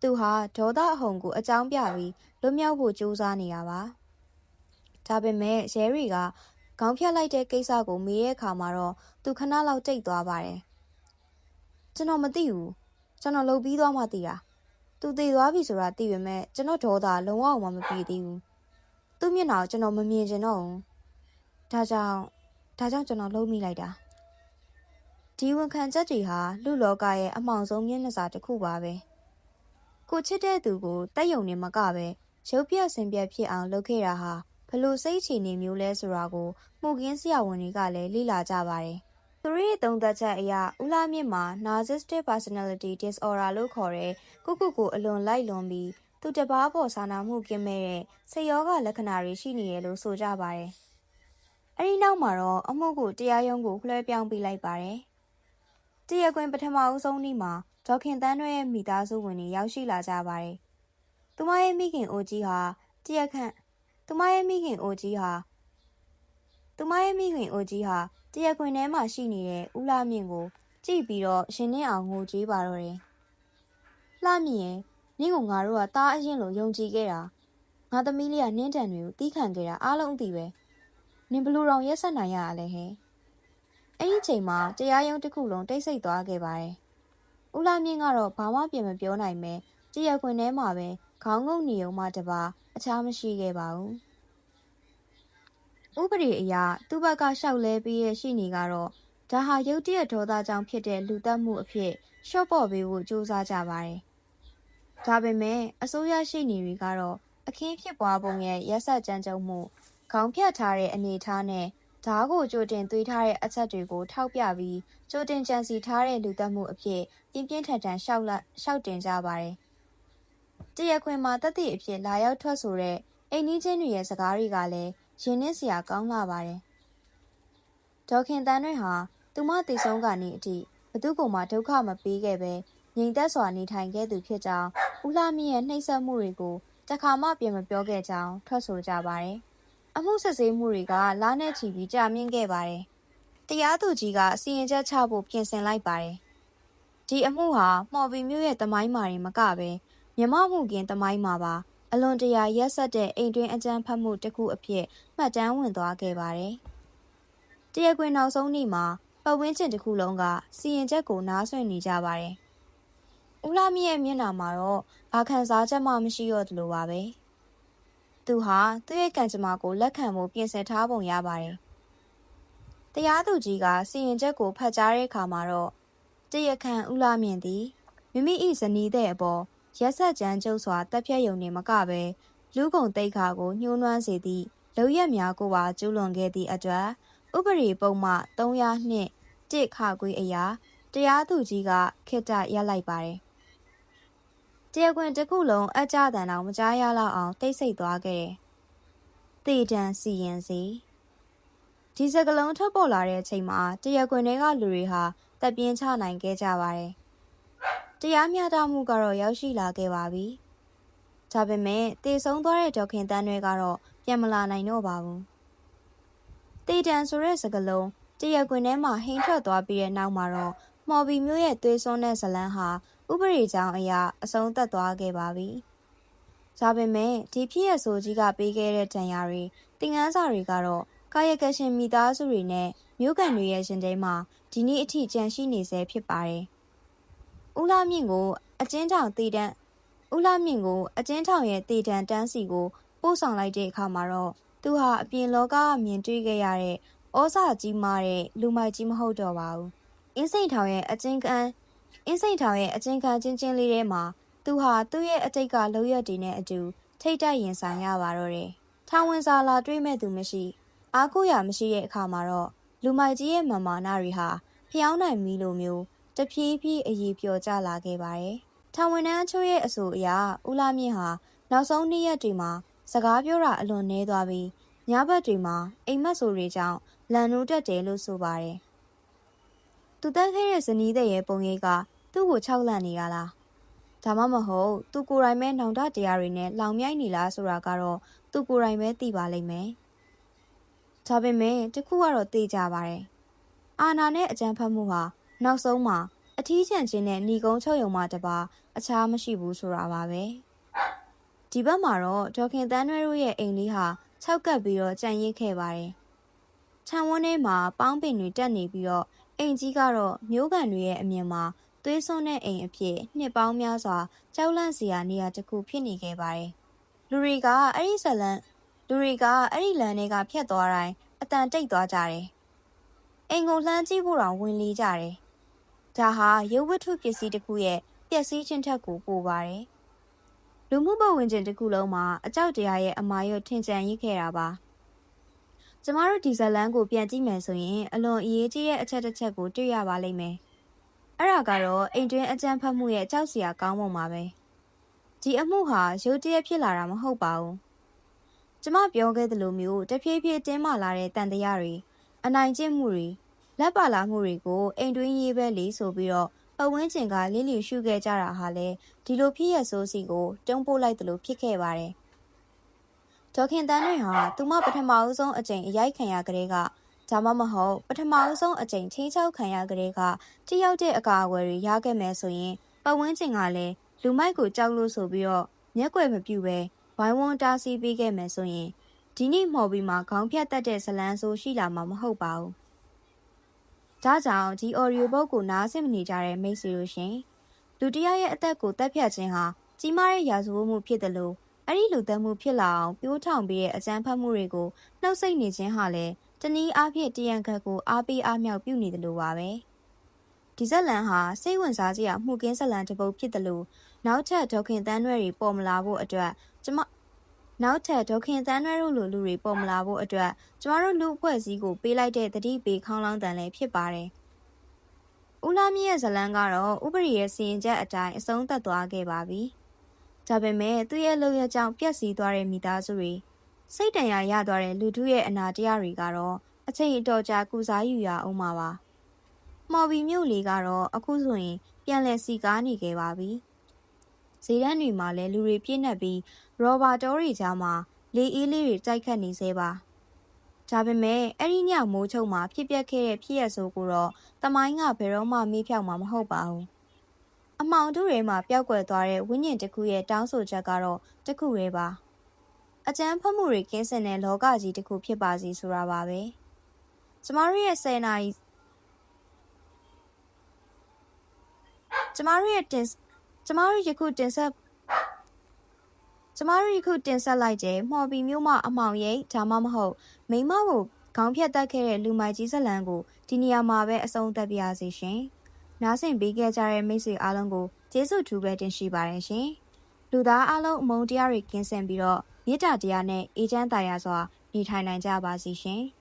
သူဟာဒေါသအဟုန်ကိုအကြောင်းပြပြီးလွတ်မြောက်ဖို့ကြိုးစားနေတာပါ။ဒါပေမဲ့ရဲတွေကခေါင်းဖြတ်လိုက်တဲ့ကိစ္စကိုမေးတဲ့အခါမှာတော့သူခဏလောက်တိတ်သွားပါတယ်။ကျွန်တော်မသိဘူး။ကျွန်တော်လှုပ်ပြီးသွားမှသိတာ။သူသေသွားပြီဆိုတာသိပေမဲ့ကျွန်တော်ဒေါသလုံးဝမပြေသေးဘူး။သူ့မျက်နှာကိုကျွန်တော်မမြင်ချင်တော့ဘူး။ဒါကြောင့်ကျွန်တော်လှုပ်မိလိုက်တာ။ဒီဝန်ခံချက်တွေဟာလူလောကရဲ့အမှောင်ဆုံးမျက်နှာစာတစ်ခုပါပဲ။ကိုချစ်တဲ့သူကိုတက်ယုံနေမကပဲရုပ်ပြတ်ဆင်ပြတ်ဖြစ်အောင်လုပ်ခဲ့တာဟာဘလို့စိတ်ချနေမျိုးလဲဆိုတာကိုမှုခင်းဆရာဝန်တွေကလည်းလေ့လာကြပါတယ်။သူတို့ရဲ့သုံးသပ်ချက်အရဦးလာမြင့်မှာ narcissistic personality disorder လို့ခေါ်တဲ့ကိုအလွန်လိုက်လွန်ပြီးသူတစ်ပါးပေါ်စာနာမှုကင်းမဲ့တဲ့စိတ်ရောဂါလက္ခဏာတွေရှိနေတယ်လို့ဆိုကြပါတယ်။အဲဒီနောက်မှာတော့အမှုကိုတရားရုံးကိုလွှဲပြောင်းပေးလိုက်ပါတယ်။တရားခွင်ပထမဦးဆုံးနေ့မှာဒေါခင်တန်းရဲ့မိသားစုဝင်တွေရောက်ရှိလာကြပါတယ်။သူမရဲ့မိခင်အိုကြီးဟာတရားခွင်ထဲမှာရှိနေတဲ့ဦးလာမြင့်ကိုကြည့်ပြီးတော့ရှင်နဲ့အောင်ငိုကြွေးပါတော့တယ်။လှမြင့်ရဲ့နင့်ကိုငါတို့ကတားအရင်လိုယုံကြည်ခဲ့တာငါသမီးလေးကနင်းတန်တွေကိုတီးခံခဲ့တာအားလုံးအသိပဲနင်ဘလို့တောင်ရက်ဆက်နိုင်ရလဲဟဲ့အဲ့ဒီချိန်မှာတရားရုံးတစ်ခုလုံးတိတ်ဆိတ်သွားခဲ့ပါတယ်ဦးလာမြင့်ကတော့ဘာမှပြန်မပြောနိုင်ပဲတရားခွင်ထဲမှာပဲခေါင်းငုံနေုံမှတပါအခြားမရှိခဲ့ပါဘူးဥပဒေအရသူ့ဘက်ကရှောက်လဲပြီးရဲ့ရှိနေကတော့ဒါဟာရုတ်တရက်ဒေါသကြောင့်ဖြစ်တဲ့လူသတ်မှုအဖြစ်ရှော့ပေါ့ပေးဖို့ကြိုးစားကြပါတယ်ဒါပေမဲ့အစိုးရရှိနေတွေကတော့အခင်းဖြစ်ပွားပုံရဲ့ရက်ဆက်ကြမ်းကြုတ်မှုခေါင်းဖြတ်ထားတဲ့အနေအထားနဲ့ဓားကိုကြိုတင်သွေးထားတဲ့အချက်တွေကိုထောက်ပြပြီးကြိုတင်ကြံစီထားတဲ့လူသတ်မှုအဖြစ်ပြင်းပြင်းထန်ထန်ရှောက်တင်ကြပါတယ်။တရားခွင်မှာသက်သေအဖြစ်လာရောက်ထွက်ဆိုတဲ့အိမ်နီးချင်းတွေရဲ့စကားတွေကလည်းရင်းနှီးစရာကောင်းလာပါတယ်။ဒေါခင်တန်းတွေဟာသူမတည်ဆုံးကနေအထိဘသူကမှဒုက္ခမပေးခဲ့ပဲငြိမ်သက်စွာနေထိုင်ခဲ့သူဖြစ်ကြောင်းဦးလာမြင့်ရဲ့နှိပ်စက်မှုတွေကိုတခါမှပြန်မပြောခဲ့ကြောင်းထွက်ဆိုကြပါတယ်။အမှုစစ်ဆေးမှုတွေကလနဲ့ချီပြီးကြာမြင့်ခဲ့ပါတယ်။တရားသူကြီးကစီရင်ချက်ချဖို့ပြင်ဆင်လိုက်ပါတယ်။ဒီအမှုဟာမှော်ဘီမျိုးရဲ့သမိုင်းမာတွေမကပဲမြမမှုကင်းသမိုင်းမှာပါအလွန်တရာရက်ဆက်တဲ့အိမ်တွင်းအကြမ်းဖက်မှုတစ်ခုအဖြစ်မှတ်တမ်းဝင်သွားခဲ့ပါတယ်။တရားခွင်နောက်ဆုံးနေ့မှာပတ်ဝန်းကျင်တစ်ခုလုံးကစီရင်ချက်ကိုနားဆွင့်နေကြပါတယ်။ဦးလာမြင့်ရဲ့မျက်နှာမှာတော့ဘာခံစားချက်မှမရှိတော့သလိုပါပဲ။သူဟာသူ့ရဲ့ကံကြမ္မာကိုလက်ခံဖို့ပြင်ဆင်ထားပုံရပါတယ်။တရားသူကြီးကစီရင်ချက်ကိုဖတ်ကြားတဲ့အခါမှာတော့တရားခံဦးလာမြင့်သည်မိမိ၏ဇနီးတဲ့အပေါ်ရက်ဆက်ကြမ်းကြုတ်စွာတပ်ဖြတ်ယုံနေမကပဲလူကုန်တိတ်ခါကိုညှိုးနွမ်းစေသည့်လုံရက်များကိုပါကျူးလွန်ခဲ့သည့်အတွက်ဥပဒေပုံမှ302 1ခါခွေအရာတရားသူကြီးကခေတ္တရပ်လိုက်ပါတယ်။ တရားခွင်တစ်ခုလုံးအကြတန်အောင်မကြားရလောက်အောင်တိတ်ဆိတ်သွားခဲ့တယ်။တေတံစီရင်စီဒီစကလုံးထွက်ပေါ်လာတဲ့အချိန်မှာတရားခွင်တွေကလူတွေဟာတပ်ပြင်းချနိုင်ခဲ့ကြပါတယ်။တရားမျှတမှုကတော့ရောက်ရှိလာခဲ့ပါပြီ။ဒါပေမဲ့တေဆုံးသွားတဲ့ဒေါခင်တန်းတွေကတော့ပြန်မလာနိုင်တော့ပါဘူး။တေတံဆိုတဲ့စကလုံးတရားခွင်ထဲမှာဟိန်ထွက်သွားပြီးတဲ့နောက်မှာတော့မော်ဘီမျိုးရဲ့သွေးစွန်းတဲ့ဇလန်းဟာဥပဒေကြောင်းအရာအဆုံးသတ်သွားခဲ့ပါပြီ။ဒါပေမဲ့ဒီဖြစ်ရဆိုကြီးကပေးခဲ့တဲ့တန်ရာတွေတင်ငန်းစာတွေကတော့ကာယကရှင်မိသားစုတွေနဲ့မြို့ကန်တွေရဲ့ရှင်တဲမှာဒီနေ့အထိကြန့်ရှိနေဆဲဖြစ်ပါတယ်။ဦးလာမြင့်ကိုအကျဉ်းထောင်ရဲ့တည်တံတန်းစီကိုပို့ဆောင်လိုက်တဲ့အခါမှာတော့သူဟာအပြင်လောကကမြင်တွေ့ခဲ့ရတဲ့ဩဇာကြီးမားတဲ့လူမိုက်ကြီးမဟုတ်တော့ပါဘူး။အင်းစိန်ထောင်ရဲ့အကျဉ်းခန်းချင်းချင်းလေးထဲမှာသူဟာသူ့ရဲ့အတိတ်ကလောက်ရတည်နဲ့အတူထိတ်တိုက်ရင်ဆိုင်ရပါတော့တယ်။ထောင်ဝင်စာလာတွေ့မဲ့သူမရှိအားကိုးရမရှိတဲ့အခါမှာတော့လူမိုက်ကြီးရဲ့မာနာတွေဟာဖျောင်းနိုင်မီလိုမျိုးတဖြည်းဖြည်းအည်ပျော်ကျလာခဲ့ပါတယ်။ထောင်ဝင်နှန်းအချို့ရဲ့အဆိုအရဦးလာမြင့်ဟာနောက်ဆုံးနေ့ရက်တွေမှာစကားပြောတာအလွန်နှဲသွားပြီးညဘက်တွေမှာအိမ်မက်ဆိုတွေကြောင့်လန်နိုးတက်တယ်လို့ဆိုပါတယ်။သူတက်ခဲ့တဲ့ဇနီးတဲ့ရဲ့ပုံရိပ်ကသူ့ကိုခြောက်လန့်နေတာလား။ဒါမှမဟုတ်သူကိုယ်တိုင်ပဲနောင်တတရားတွေနဲ့လောင်မြိုက်နေလားဆိုတာကတော့သူကိုယ်တိုင်ပဲသိပါလိမ့်မယ်။ဒါပေမဲ့တခုကတော့သိကြပါတယ်။အာနာနဲ့အကြမ်းဖက်မှုဟာနောက်ဆုံးမှာအထီးကျန်ခြင်းနဲ့ညီကုန်းချုပ်ယုံမှတပါအခြားမရှိဘူးဆိုတာပါပဲ။ဒီဘက်မှာတော့ဒေါခင်တန်းရွဲတို့ရဲ့အိမ်လေးဟာခြောက်ကပ်ပြီးတော့ကြံရစ်ခဲ့ပါတယ်။ခြံဝန်းထဲမှာပေါင်းပင်တွေတက်နေပြီးတော့အိမ်ကြီးကတော့မျိုးကန်တွေရဲ့အမြင်မှာသွေးစွန်းတဲ့အိမ်အဖြစ်နှစ်ပေါင်းများစွာကြောက်လန့်စရာနေရာတစ်ခုဖြစ်နေခဲ့ပါတယ်။လူတွေကအဲ့ဒီလမ်းတွေကဖြတ်သွားတိုင်းအတန်တိတ်သွားကြတယ်။အိမ်ကိုလှမ်းကြည့်ဖို့တောင်ဝင်လေကြတယ်။ဒါဟာရုပ်ဝတ္ထုပစ္စည်းတစ်ခုရဲ့ပျက်စီးခြင်းထက်ကိုပိုပါတယ်။လူမှုပတ်ဝန်းကျင်တစ်ခုလုံးမှာအကြောက်တရားရဲ့အမာရွတ်ထင်ကျန်ရစ်ခဲ့တာပါ။ကျမတို့ဒီဇလန်ကိုပြန်ကြည့်မယ်ဆိုရင်အလွန်အရေးကြီးတဲ့အချက်တစ်ချက်ကိုတွေ့ရပါလိမ့်မယ်။အဲ့ဒါကတော့အိမ်တွင်းအကြမ်းဖက်မှုရဲ့ကြောက်စရာကောင်းပုံပါပဲ။ဒီအမှုဟာရုတ်တရက်ဖြစ်လာတာမဟုတ်ပါဘူး။ကျမပြောခဲ့သလိုမျိုးတဖြည်းဖြည်းတင်းမာလာတဲ့တန်တရားတွေအနိုင်ကျင့်မှုတွေလက်ပါလာမှုတွေကိုအိမ်တွင်းရေးပဲလေဆိုပြီးတော့ပတ်ဝန်းကျင်ကလင်းလီရှုခဲ့ကြတာဟာလေဒီလိုဖြစ်ရဆိုးစီကိုတုံးပို့လိုက်သလိုဖြစ်ခဲ့ပါတယ်။ဒေါခင်တန်းတွေဟာသူမပထမအဆုံးအကြိမ်အရိုက်ခံရကလေးကဒါမှမဟုတ်ပထမအဆုံးအကြိမ်ချင်းချောက်ခံရကလေးကတယောက်တဲ့အကာအကွယ်တွေရခဲ့မယ်ဆိုရင်ပတ်ဝန်းကျင်ကလည်းလူမိုက်ကိုကြောက်လို့ဆိုပြီးတော့မျက်ကွယ်မပြုတ်ပဲဝိုင်းဝန်းတားဆီးပေးခဲ့မယ်ဆိုရင်ဒီနေ့မှော်ပြီးမှခေါင်းဖြတ်တတ်တဲ့ဇလန်းဆိုးရှိလာမှာမဟုတ်ပါဘူး။ဒါကြောင့်ဒီ audio book ကိုနားဆင်နေကြတဲ့မိတ်ဆွေတို့ရှင်လူတယောက်ရဲ့အသက်ကိုတပ်ဖြတ်ခြင်းဟာကြီးမားတဲ့ရာဇဝတ်မှုဖြစ်တယ်လို့အဲ့ဒီလူသက်မှုဖြစ်လာအောင်ပြိုးထောင်ပြီးတဲ့အကြမ်းဖက်မှုတွေကိုနှုတ်ဆက်နေခြင်းဟာလည်းတနည်းအားဖြင့်တရံခတ်ကိုအားပေးအားမြောက်ပြုနေတယ်လို့ပါပဲ။ဒီဇလန်ဟာစိတ်ဝင်စားစရာမှုကင်းဇလန်တစ်ပုဒ်ဖြစ်တယ်လို့နောက်ထပ်ဒေါခင်တန်းရွဲတွေပေါ်မလာဖို့အတွက်ကျမတို့လူတွေပေါ်မလာဖို့အတွက်ကျမတို့လူအဖွဲ့အစည်းကိုပေးလိုက်တဲ့တတိပေးခေါင်းလောင်းတန်လည်းဖြစ်ပါတယ်။ဦးလာမြင့်ရဲ့ဇလန်ကတော့ဥပဒေရဲ့စီရင်ချက်အတိုင်းအဆုံးသတ်သွားခဲ့ပါပြီ။ဒါပေမဲ့သူ့ရဲ့လုပ်ရကြောင့်ပျက်စီးသွားတဲ့မိသားစုတွေစိတ်တန်ရာရသွားတဲ့လူထုရဲ့အနာတရားတွေကတော့အချိန်အတော်ကြာကုစားယူရအောင်ပါပါ။မော်ဘီမြို့လေးကတော့အခုဆိုရင်ပြန်လည်စီကားနေခဲ့ပါပြီ။ဈေးတန်းတွေမှာလည်းလူတွေပြည့်နှက်ပြီးရော်ဘာတောတွေကြားမှာလေအေးလေးတွေတိုက်ခတ်နေသေးပါ။ဒါပေမဲ့အဲ့ဒီညမိုးချုံမှာဖြစ်ပျက်ခဲ့တဲ့ဖြစ်ရဆိုကိုတော့တမိုင်းကဘယ်တော့မှမေးဖြောက်မှာမဟုတ်ပါဘူး။အမှောင်တူတွေမှာပျောက်ကွယ်သွားတဲ့ဝိညာဉ်တစ်ခုရဲ့တောင်းဆိုချက်ကတော့တစ်ခုပဲပါ။အကျန်းဖတ်မှုတွေကင်းစင်တဲ့လောကကြီးတစ်ခုဖြစ်ပါစီဆိုတာပါပဲ။ကျမတို့ရဲ့10နာရီကျမတို့ယခုတင်ဆက်လိုက်တဲ့မော်ဘီမျိုးမအမှောင်ရိပ်ဒါမှမဟုတ်မိမကိုခေါင်းဖြတ်တက်ခဲ့တဲ့လူမိုက်ကြီးဇလန်ကိုဒီနေရာမှာပဲအဆုံးသတ်ပြရစီရှင်။နားဆင်ပေးခဲ့ကြတဲ့မိတ်ဆွေအားလုံးကိုကျေးဇူးထူးပဲတင်ရှိပါတယ်ရှင်။လူသားအားလုံးအမုန်းတရားတွေကင်းစင်ပြီးတော့မေတ္တာတရားနဲ့အေးချမ်းသာယာစွာနေထိုင်နိုင်ကြပါစီရှင်။